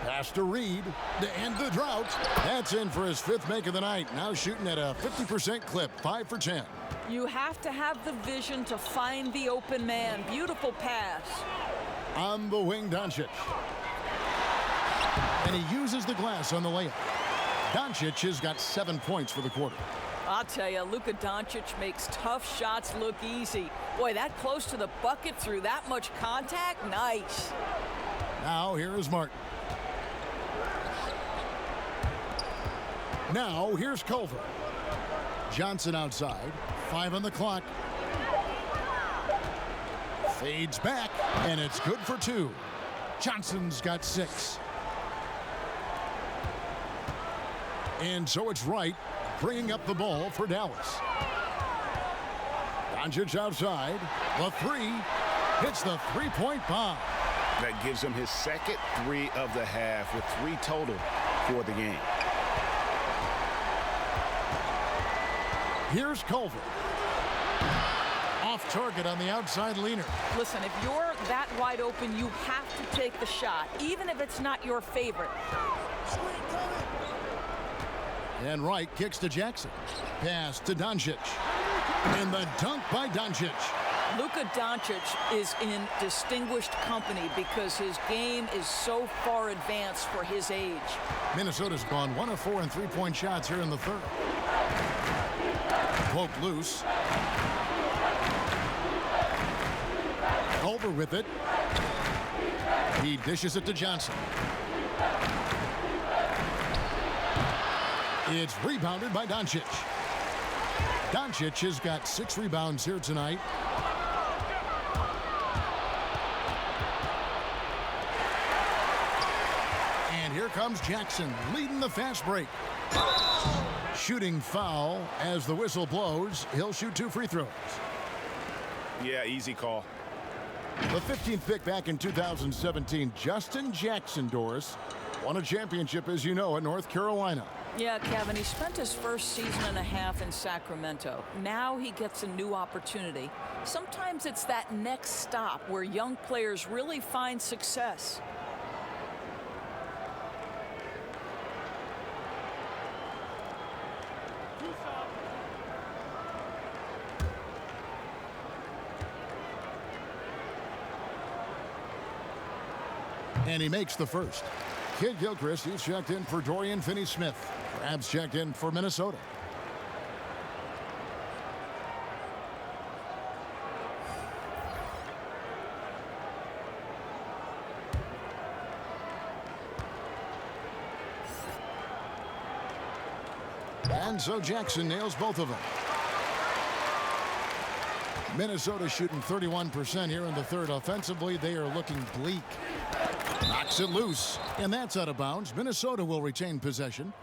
S1: Pass to Reed to end the drought. That's in for his fifth make of the night. Now shooting at a 50% clip, 5 for 10.
S2: You have to have the vision to find the open man. Beautiful pass.
S1: On the wing, Doncic. And he uses the glass on the layup. Doncic has got 7 points for the quarter.
S2: I'll tell you, Luka Doncic makes tough shots look easy. Boy, that close to the bucket through that much contact, nice.
S1: Now here is Martin. Now here's Culver. Johnson outside, 5 on the clock. Fades back, and it's good for 2. Johnson's got 6. And so it's Wright bringing up the ball for Dallas. Doncic outside. The 3 hits the three-point bomb.
S5: That gives him his second 3 of the half with 3 total for the game.
S1: Here's Culver. Off target on the outside leaner.
S2: Listen, if you're that wide open, you have to take the shot, even if it's not your favorite.
S1: And Wright kicks to Jackson. Pass to Doncic. And the dunk by Doncic.
S2: Luka Doncic is in distinguished company because his game is so far advanced for his age.
S1: Minnesota's gone 1 of 4 in three-point shots here in the third. Poke loose. Culver with it. He dishes it to Johnson. It's rebounded by Doncic. Doncic has got 6 rebounds here tonight. And here comes Jackson leading the fast break. Shooting foul as the whistle blows. He'll shoot 2 free throws.
S5: Yeah, easy call.
S1: The 15th pick back in 2017, Justin Jackson, Doris, won a championship, as you know, at North Carolina.
S2: Yeah, Kevin, he spent his first season and a half in Sacramento. Now he gets a new opportunity. Sometimes it's that next stop where young players really find success.
S1: And he makes the first. Kid Gilchrist, he's checked in for Dorian Finney-Smith. Crabs checked in for Minnesota. And so Jackson nails both of them. Minnesota shooting 31% here in the third. Offensively, they are looking bleak. Knocks it loose, and that's out of bounds. Minnesota will retain possession.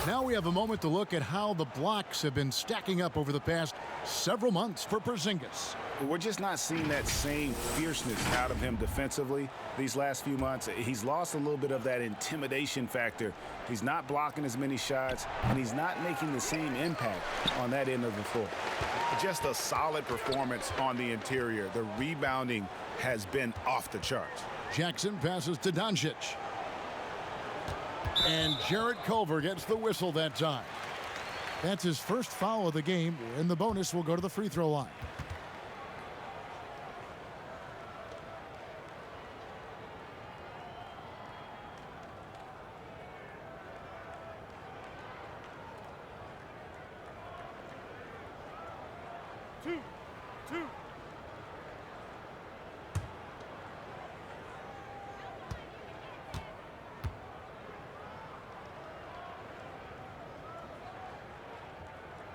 S1: Now we have a moment to look at how the blocks have been stacking up over the past several months for Porzingis.
S5: We're just not seeing that same fierceness out of him defensively these last few months. He's lost a little bit of that intimidation factor. He's not blocking as many shots, and he's not making the same impact on that end of the floor. Just a solid performance on the interior. The rebounding has been off the charts.
S1: Jackson passes to Doncic. And Jarrett Culver gets the whistle that time. That's his first foul of the game, and the bonus will go to the free throw line.
S11: Two.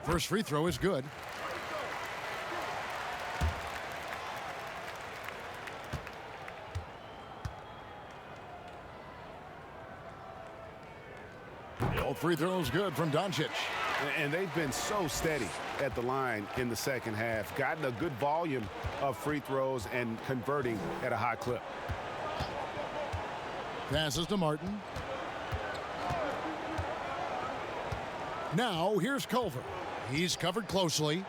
S1: First free throw is good. Both free throws good from Doncic.
S5: And they've been so steady at the line in the second half, gotten a good volume of free throws and converting at a high clip.
S1: Passes to Martin. Now here's Culver. He's covered closely.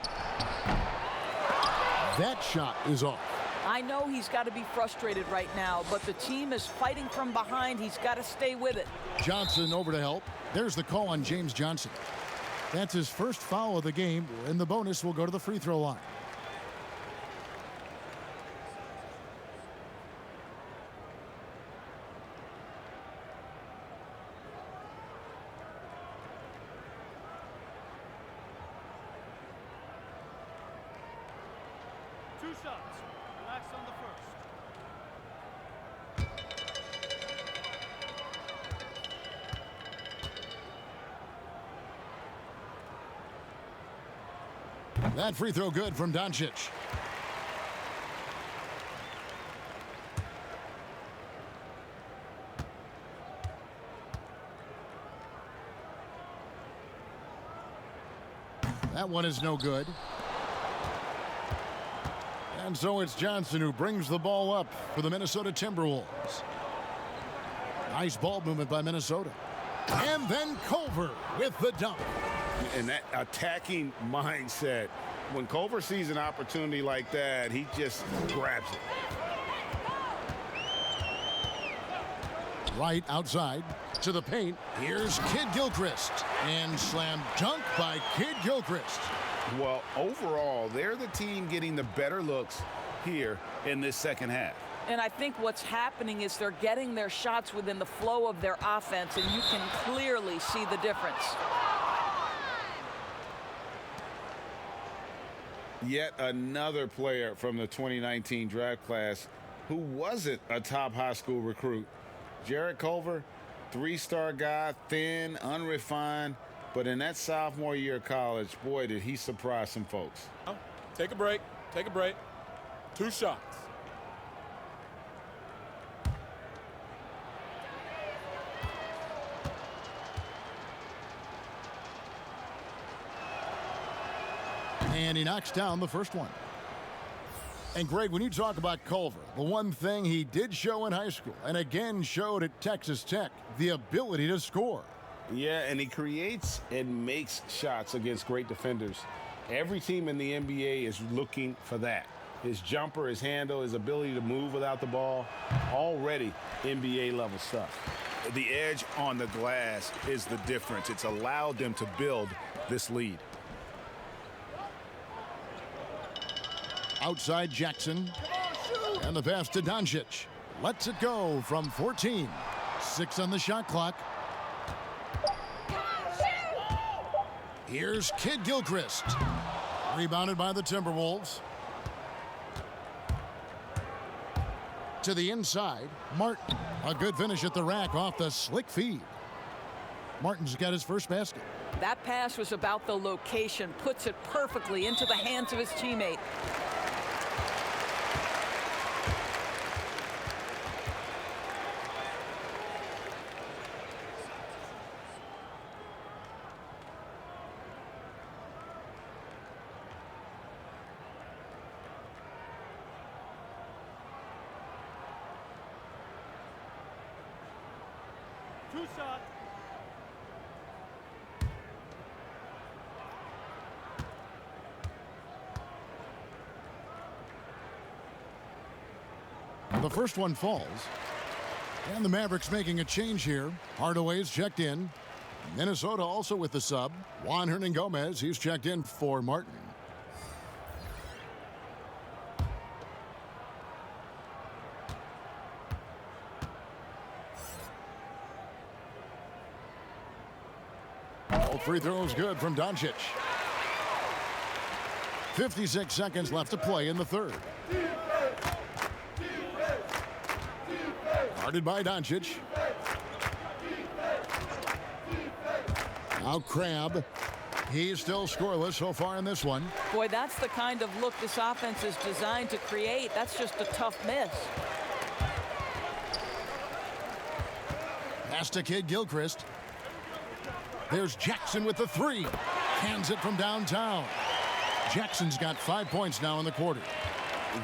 S1: That shot is off.
S2: I know he's got to be frustrated right now, but the team is fighting from behind. He's got to stay with it.
S1: Johnson over to help. There's the call on James Johnson. That's his first foul of the game, and the bonus will go to the free throw line.
S12: Two shots. Relax on the first.
S1: That free throw good from Doncic. That one is no good. And so it's Johnson who brings the ball up for the Minnesota Timberwolves. Nice ball movement by Minnesota. And then Culver with the dunk.
S5: And that attacking mindset, when Culver sees an opportunity like that, he just grabs it.
S1: Right outside to the paint. Here's Kid Gilchrist. And slam dunk by Kid Gilchrist.
S5: Well, overall, they're the team getting the better looks here in this second half.
S2: And I think what's happening is they're getting their shots within the flow of their offense, and you can clearly see the difference.
S3: Yet another player from the 2019 draft class who wasn't a top high school recruit. Jarrett Culver, three-star guy, thin, unrefined, but in that sophomore year of college, boy, did he surprise some folks.
S4: Take a break. Take a break. Two shots.
S1: And he knocks down the first one. And Greg, when you talk about Culver, the one thing he did show in high school and again showed at Texas Tech, the ability to score.
S3: Yeah, and he creates and makes shots against great defenders. Every team in the NBA is looking for that. His jumper, his handle, his ability to move without the ball, already NBA level stuff.
S5: The edge on the glass is the difference. It's allowed them to build this lead.
S1: Outside Jackson. And the pass to Doncic. Lets it go from 14. 6 on the shot clock. Here's Kid Gilchrist. Rebounded by the Timberwolves. To the inside, Martin. A good finish at the rack off the slick feed. Martin's got his first basket.
S2: That pass was about the location. Puts it perfectly into the hands of his teammate.
S12: Two shot.
S1: The first one falls. And the Mavericks making a change here. Hardaway's checked in. Minnesota also with the sub. Juan Hernangomez, he's checked in for Martin. All free throws good from Doncic. 56 seconds left to play in the third. Guarded by Doncic. Now Crabbe. He's still scoreless so far in this one.
S2: Boy, that's the kind of look this offense is designed to create. That's just a tough miss.
S1: Pass to Kid Gilchrist. There's Jackson with the three. Hands it from downtown. Jackson's got 5 points now in the quarter.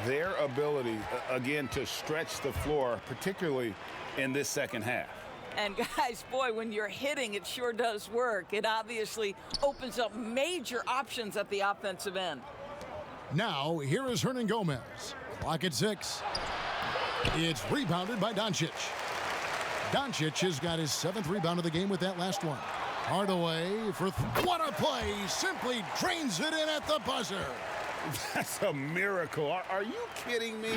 S5: Their ability, again, to stretch the floor, particularly in this second half.
S2: And guys, boy, when you're hitting, it sure does work. It obviously opens up major options at the offensive end.
S1: Now, here is Hernangomez. Clock at 6. It's rebounded by Doncic. Doncic has got his 7th rebound of the game with that last one. Hardaway for what a play! Simply drains it in at the buzzer.
S5: That's a miracle. Are you kidding me?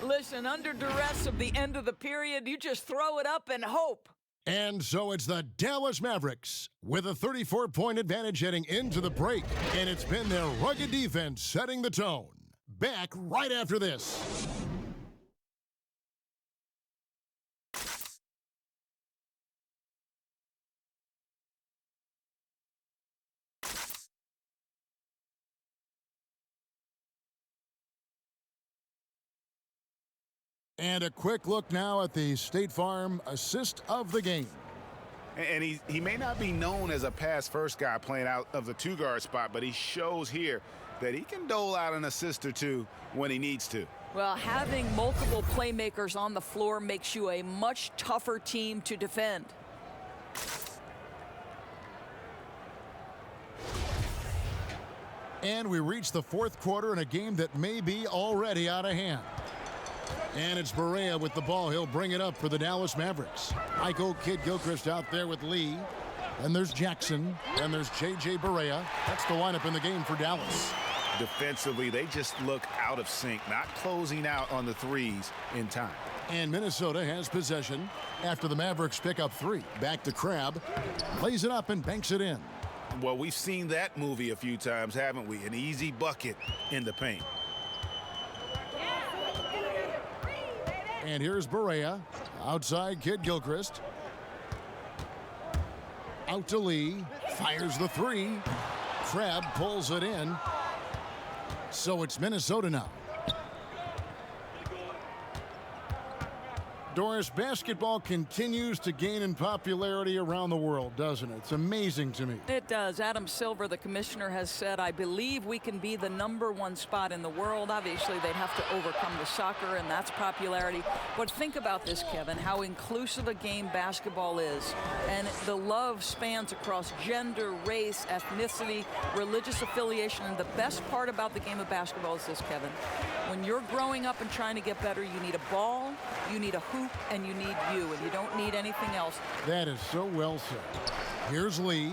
S2: Listen, under duress of the end of the period, you just throw it up and hope.
S1: And so it's the Dallas Mavericks with a 34-point advantage heading into the break. And it's been their rugged defense setting the tone. Back right after this. And a quick look now at the State Farm assist of the game.
S5: And he may not be known as a pass-first guy playing out of the two-guard spot, but he shows here that he can dole out an assist or two when he needs to.
S2: Well, having multiple playmakers on the floor makes you a much tougher team to defend.
S1: And we reach the fourth quarter in a game that may be already out of hand. And it's Barea with the ball. He'll bring it up for the Dallas Mavericks. Michael Kid Gilchrist out there with Lee. And there's Jackson. And there's J.J. Barea. That's the lineup in the game for Dallas.
S5: Defensively, they just look out of sync, not closing out on the threes in time.
S1: And Minnesota has possession after the Mavericks pick up 3. Back to Crabbe. Plays it up and banks it in.
S5: Well, we've seen that movie a few times, haven't we? An easy bucket in the paint.
S1: And here's Barea. Outside Kid Gilchrist. Out to Lee. Fires the 3. Crabbe pulls it in. So it's Minnesota now. Doris, basketball continues to gain in popularity around the world, doesn't it? It's amazing to me.
S2: It does. Adam Silver, the commissioner, has said, I believe we can be the #1 spot in the world. Obviously, they'd have to overcome the soccer, and that's popularity. But think about this, Kevin, how inclusive a game basketball is. And the love spans across gender, race, ethnicity, religious affiliation. And the best part about the game of basketball is this, Kevin. When you're growing up and trying to get better, you need a ball, you need a hoop, you, and you need you, and you don't need anything else.
S1: That is so well said. Here's Lee,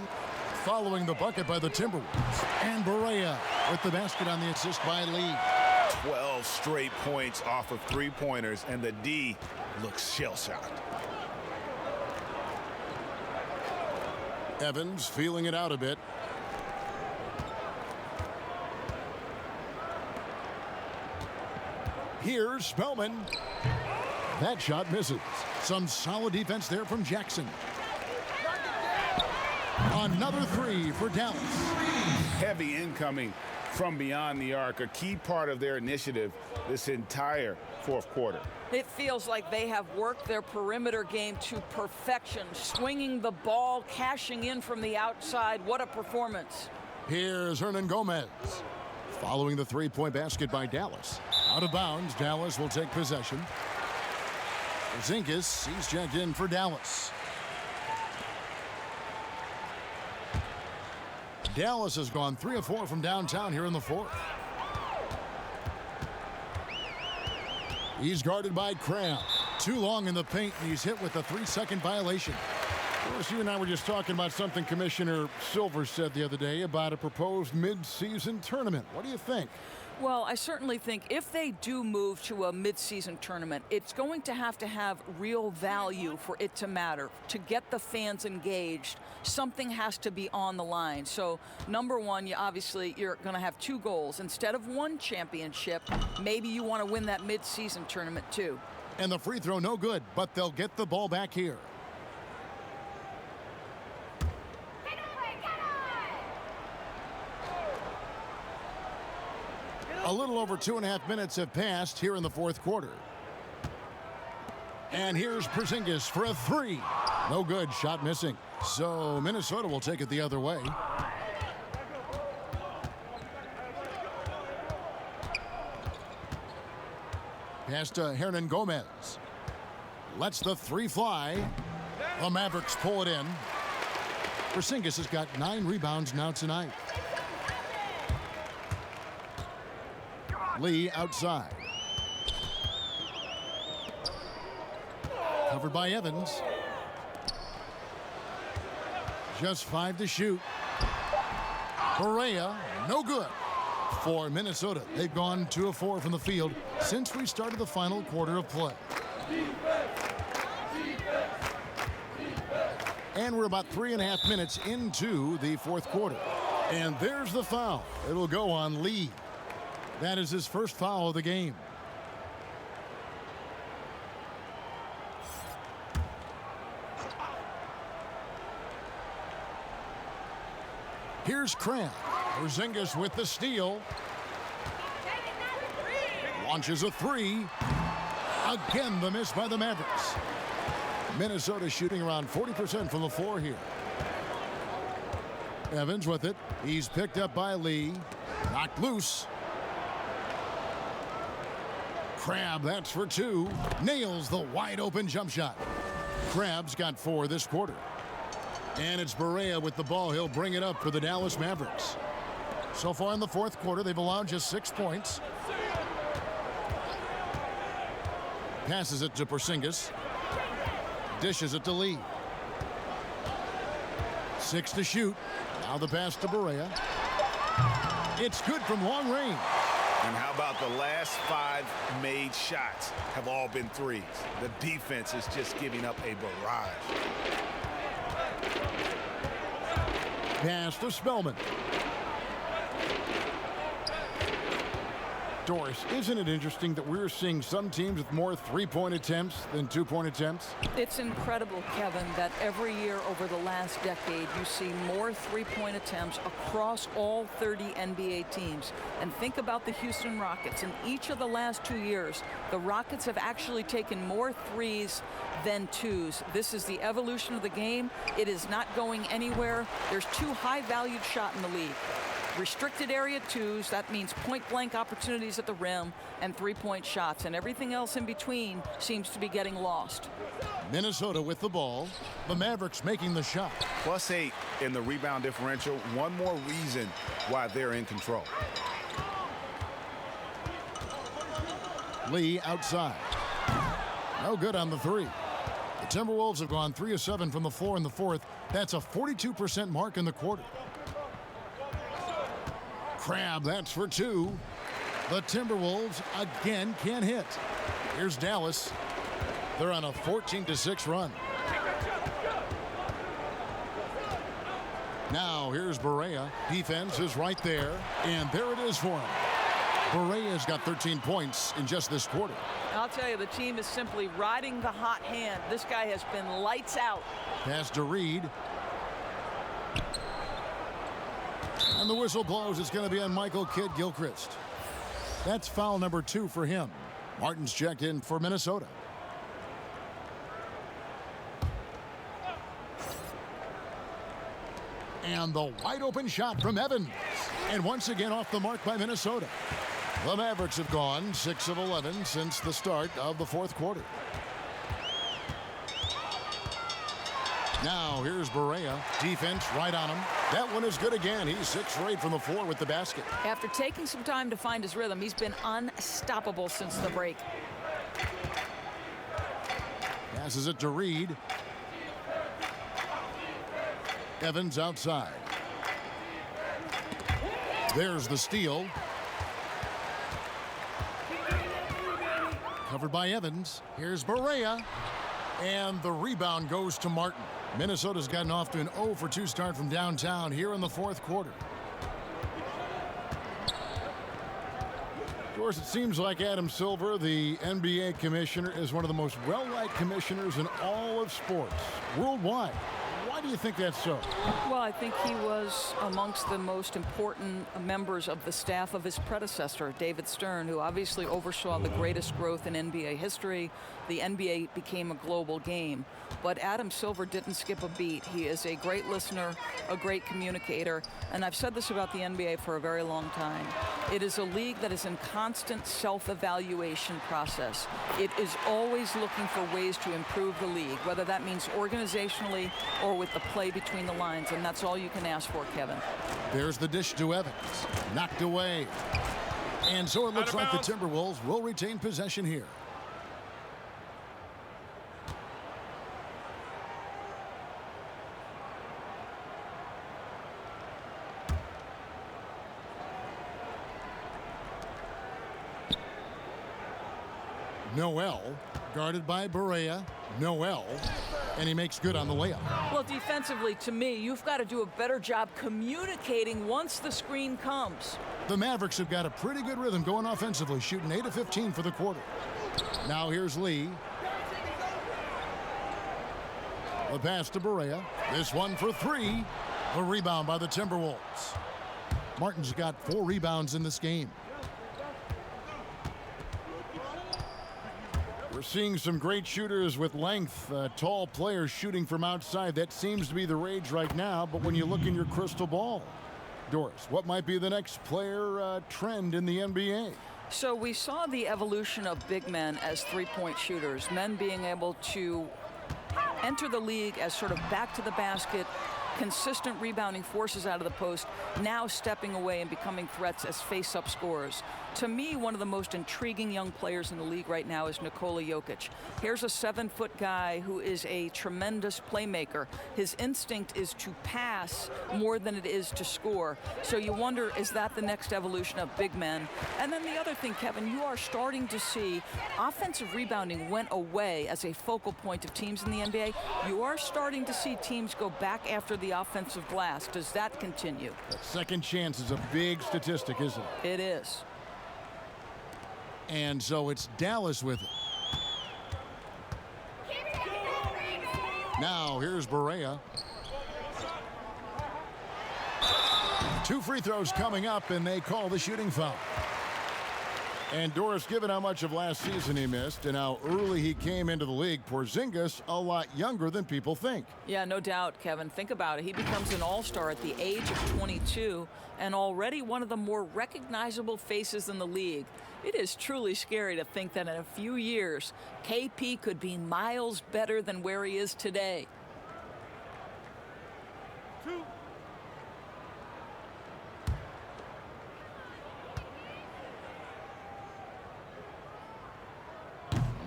S1: following the bucket by the Timberwolves. And Barea with the basket on the assist by Lee.
S5: 12 straight points off of three-pointers, and the D looks shell-shocked.
S1: Evans feeling it out a bit. Here's Spellman. That shot misses. Some solid defense there from Jackson. Another three for Dallas.
S3: Heavy incoming from beyond the arc, a key part of their initiative this entire fourth quarter.
S2: It feels like they have worked their perimeter game to perfection, swinging the ball, cashing in from the outside. What a performance.
S1: Here's Hernan Gomez. Following the three-point basket by Dallas. Out of bounds, Dallas will take possession. Porzingis, he's checked in for Dallas. Dallas has gone 3 of 4 from downtown here in the fourth. He's guarded by Cram. Too long in the paint, and he's hit with a 3-second violation. Of course, you and I were just talking about something Commissioner Silver said the other day about a proposed mid-season tournament. What do you think?
S2: Well, I certainly think if they do move to a mid-season tournament, it's going to have real value for it to matter. To get the fans engaged, something has to be on the line. So, number one, you're going to have 2 goals. Instead of 1 championship, maybe you want to win that mid-season tournament too.
S1: And the free throw no good, but they'll get the ball back here. A little over 2.5 minutes have passed here in the fourth quarter. And here's Porzingis for a 3. No good, shot missing. So Minnesota will take it the other way. Pass to Hernan Gomez. Lets the 3 fly. The Mavericks pull it in. Porzingis has got 9 rebounds now tonight. Lee outside. Covered by Evans. Just 5 to shoot. Barea, no good. For Minnesota, they've gone 2 of 4 from the field since we started the final quarter of play. And we're about 3.5 minutes into the fourth quarter. And there's the foul. It'll go on Lee. That is his first foul of the game. Here's Cram. Porzingis with the steal. Launches a 3. Again, the miss by the Mavericks. Minnesota shooting around 40% from the floor here. Evans with it. He's picked up by Lee. Knocked loose. Crab, that's for 2. Nails the wide open jump shot. Crab's got 4 this quarter. And it's Barea with the ball. He'll bring it up for the Dallas Mavericks. So far in the fourth quarter, they've allowed just 6 points. Passes it to Porzingis. Dishes it to Lee. 6 to shoot. Now the pass to Barea. It's good from long range.
S5: And how about the last 5 made shots have all been threes? The defense is just giving up a barrage.
S1: Pass to Spellman. Doris, isn't it interesting that we're seeing some teams with more 3-point attempts than 2-point attempts?
S2: It's incredible, Kevin, that every year over the last decade you see more 3-point attempts across all 30 NBA teams. And think about the Houston Rockets. In each of the last 2 years, the Rockets have actually taken more 3s than 2s. This is the evolution of the game. It is not going anywhere. There's 2 high-valued shots in the league. Restricted area 2s, that means point-blank opportunities at the rim, and 3-point shots. And everything else in between seems to be getting lost.
S1: Minnesota with the ball. The Mavericks making the shot.
S5: +8 in the rebound differential. One more reason why they're in control.
S1: Lee outside. No good on the three. The Timberwolves have gone 3 of 7 from the floor in the fourth. That's a 42% mark in the quarter. Crab, that's for two. The Timberwolves again can't hit. Here's Dallas. They're on a 14-6 run. Now here's Barea. Defense is right there, and there it is for him. Barea's got 13 points in just this quarter.
S2: I'll tell you, the team is simply riding the hot hand. This guy has been lights out.
S1: Pass to Reed. And the whistle blows. It's going to be on Michael Kidd-Gilchrist. That's foul number 2 for him. Martin's checked in for Minnesota. And the wide open shot from Evans. And once again off the mark by Minnesota. The Mavericks have gone 6 of 11 since the start of the fourth quarter. Now here's Barea. Defense right on him. That one is good again. He's 6 for 8 from the floor with the basket.
S2: After taking some time to find his rhythm, he's been unstoppable since the break.
S1: Passes it to Reed. Evans outside. There's the steal. Covered by Evans. Here's Barea. And the rebound goes to Martin. Minnesota's gotten off to an 0 for 2 start from downtown here in the fourth quarter. Of course, it seems like Adam Silver, the NBA commissioner, is one of the most well-liked commissioners in all of sports worldwide. Why do you think that's so?
S2: Well, I think he was amongst the most important members of the staff of his predecessor, David Stern, who obviously oversaw the greatest growth in NBA history. The NBA became a global game. But Adam Silver didn't skip a beat. He is a great listener, a great communicator, and I've said this about the NBA for a very long time. It is a league that is in constant self-evaluation process. It is always looking for ways to improve the league, whether that means organizationally or with the play between the lines, and that's all you can ask for, Kevin.
S1: There's the dish to Evans. Knocked away. And so it looks like the Timberwolves will retain possession here. Noel, guarded by Barea. Noel, and he makes good on the layup.
S2: Well, defensively, to me, you've got to do a better job communicating once the screen comes.
S1: The Mavericks have got a pretty good rhythm going offensively, shooting 8 of 15 for the quarter. Now here's Lee. The pass to Barea. This one for 3. A rebound by the Timberwolves. Martin's got 4 rebounds in this game. We're seeing some great shooters with length, tall players shooting from outside. That seems to be the rage right now, but when you look in your crystal ball, Doris, what might be the next player trend in the NBA?
S2: So we saw the evolution of big men as three-point shooters, men being able to enter the league as sort of back to the basket, consistent rebounding forces out of the post, now stepping away and becoming threats as face-up scorers. To me, one of the most intriguing young players in the league right now is Nikola Yogic. Here's a 7-foot guy who is a tremendous playmaker. His instinct is to pass more than it is to score. So you wonder, is that the next evolution of big men? And then the other thing, Kevin, you are starting to see offensive rebounding went away as a focal point of teams in the NBA. You are starting to see teams go back after the offensive glass. Does that continue?
S1: That second chance is a big statistic, isn't it?
S2: It is.
S1: And so it's Dallas with it. Now here's Barea. 2 free throws coming up, and they call the shooting foul. And Doris, given how much of last season he missed and how early he came into the league, Porzingis a lot younger than people think.
S2: Yeah, no doubt, Kevin. Think about it. He becomes an all-star at the age of 22 and already one of the more recognizable faces in the league. It is truly scary to think that in a few years, KP could be miles better than where he is today.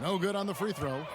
S1: No good on the free throw.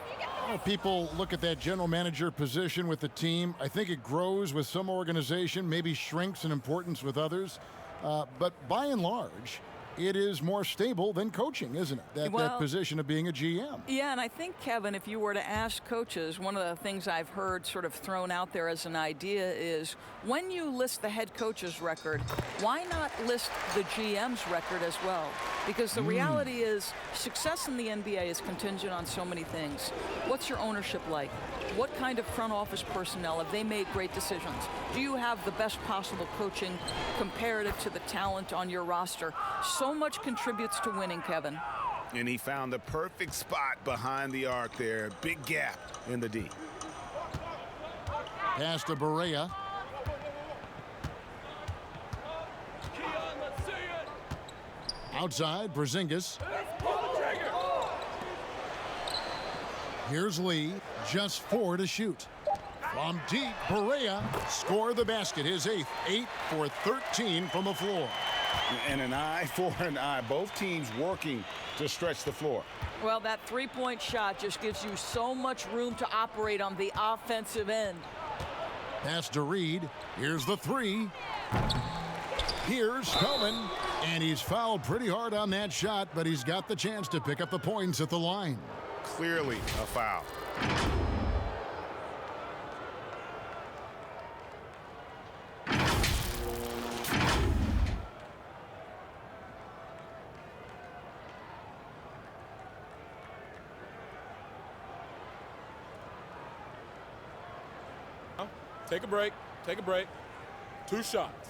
S1: People look at that general manager position with the team. I think it grows with some organization, maybe shrinks in importance with others. But by and large, it is more stable than coaching, isn't it? That position of being a GM.
S2: Yeah, and I think, Kevin, if you were to ask coaches, one of the things I've heard sort of thrown out there as an idea is when you list the head coach's record, why not list the GM's record as well? Because the reality is success in the NBA is contingent on so many things. What's your ownership like? What kind of front office personnel? Have they made great decisions? Do you have the best possible coaching comparative to the talent on your roster? So much contributes to winning, Kevin.
S5: And he found the perfect spot behind the arc there. Big gap in the D.
S1: Pass to Barea. Outside, Porzingis. Here's Lee, just 4 to shoot. From deep, Barea score the basket, his 8th, 8 for 13 from the floor.
S3: And an eye for an eye. Both teams working to stretch the floor.
S2: Well, that three-point shot just gives you so much room to operate on the offensive end.
S1: Pass to Reed. Here's the 3. Here's Spellman. And he's fouled pretty hard on that shot, but he's got the chance to pick up the points at the line.
S5: Clearly a foul.
S4: Take a break. Take a break. 2 shots.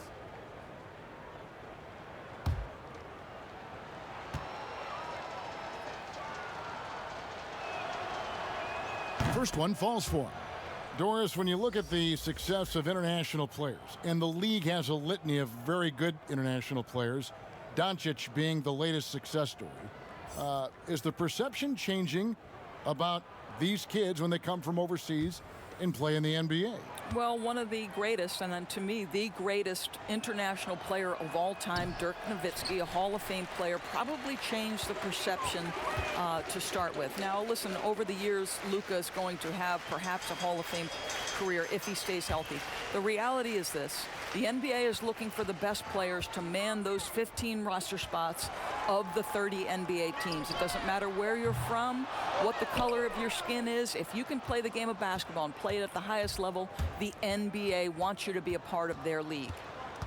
S1: First one falls for him. Doris, when you look at the success of international players, and the league has a litany of very good international players, Doncic being the latest success story, is the perception changing about these kids when they come from overseas and play in the NBA?
S2: Well, one of the greatest, and then to me, the greatest international player of all time, Dirk Nowitzki, a Hall of Fame player, probably changed the perception to start with. Now, listen, over the years, Luka is going to have perhaps a Hall of Fame career if he stays healthy. The reality is this. The NBA is looking for the best players to man those 15 roster spots of the 30 NBA teams. It doesn't matter where you're from, what the color of your skin is. If you can play the game of basketball and play it at the highest level, the NBA wants you to be a part of their league.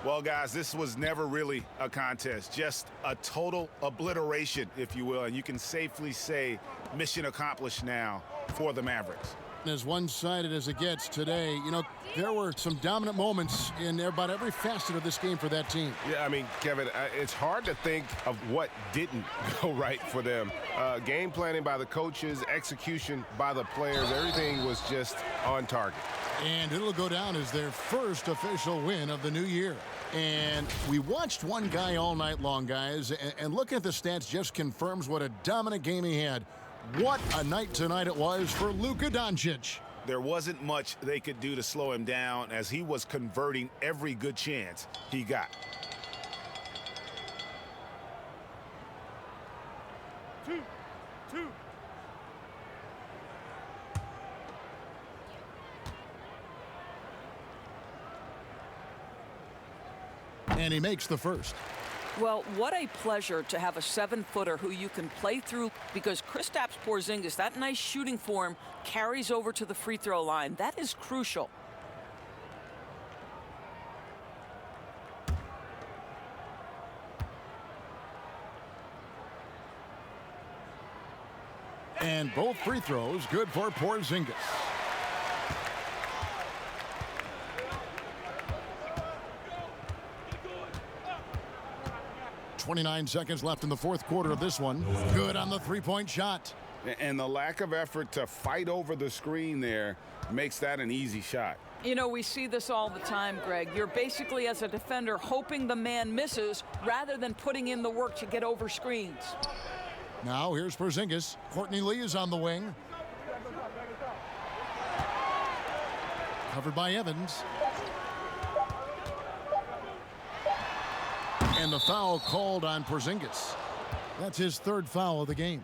S5: Well, guys, this was never really a contest, just a total obliteration, if you will. And you can safely say mission accomplished now for the Mavericks.
S1: As one-sided as it gets today, you know, there were some dominant moments in about every facet of this game for that team.
S6: Yeah, I mean, Kevin, it's hard to think of what didn't go right for them. Game planning by the coaches, execution by the players, everything was just on target.
S1: And it'll go down as their first official win of the new year. And we watched one guy all night long, guys, and looking at the stats just confirms what a dominant game he had. What a night tonight it was for Luka Doncic.
S5: There wasn't much they could do to slow him down as he was converting every good chance he got.
S12: 2-2.
S1: And he makes the first.
S2: Well, what a pleasure to have a 7-footer who you can play through, because Kristaps Porzingis, that nice shooting form, carries over to the free throw line. That is crucial.
S1: And both free throws good for Porzingis. 29 seconds left in the fourth quarter of this one. Good on the three-point shot.
S3: And the lack of effort to fight over the screen there makes that an easy shot.
S2: You know, we see this all the time, Greg. You're basically, as a defender, hoping the man misses rather than putting in the work to get over screens.
S1: Now here's Porzingis. Courtney Lee is on the wing. Covered by Evans. And the foul called on Porzingis. That's his third foul of the game.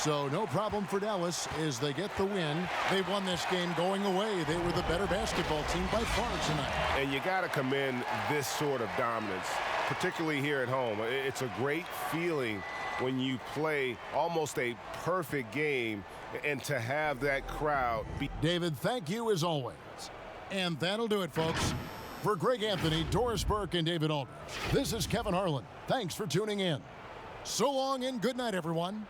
S1: So no problem for Dallas as they get the win. They won this game going away. They were the better basketball team by far tonight.
S6: And you got to commend this sort of dominance, particularly here at home. It's a great feeling when you play almost a perfect game and to have that crowd be.
S1: David, thank you as always. And that'll do it, folks. For Greg Anthony, Doris Burke, and David Aldridge, this is Kevin Harlan. Thanks for tuning in. So long and good night, everyone.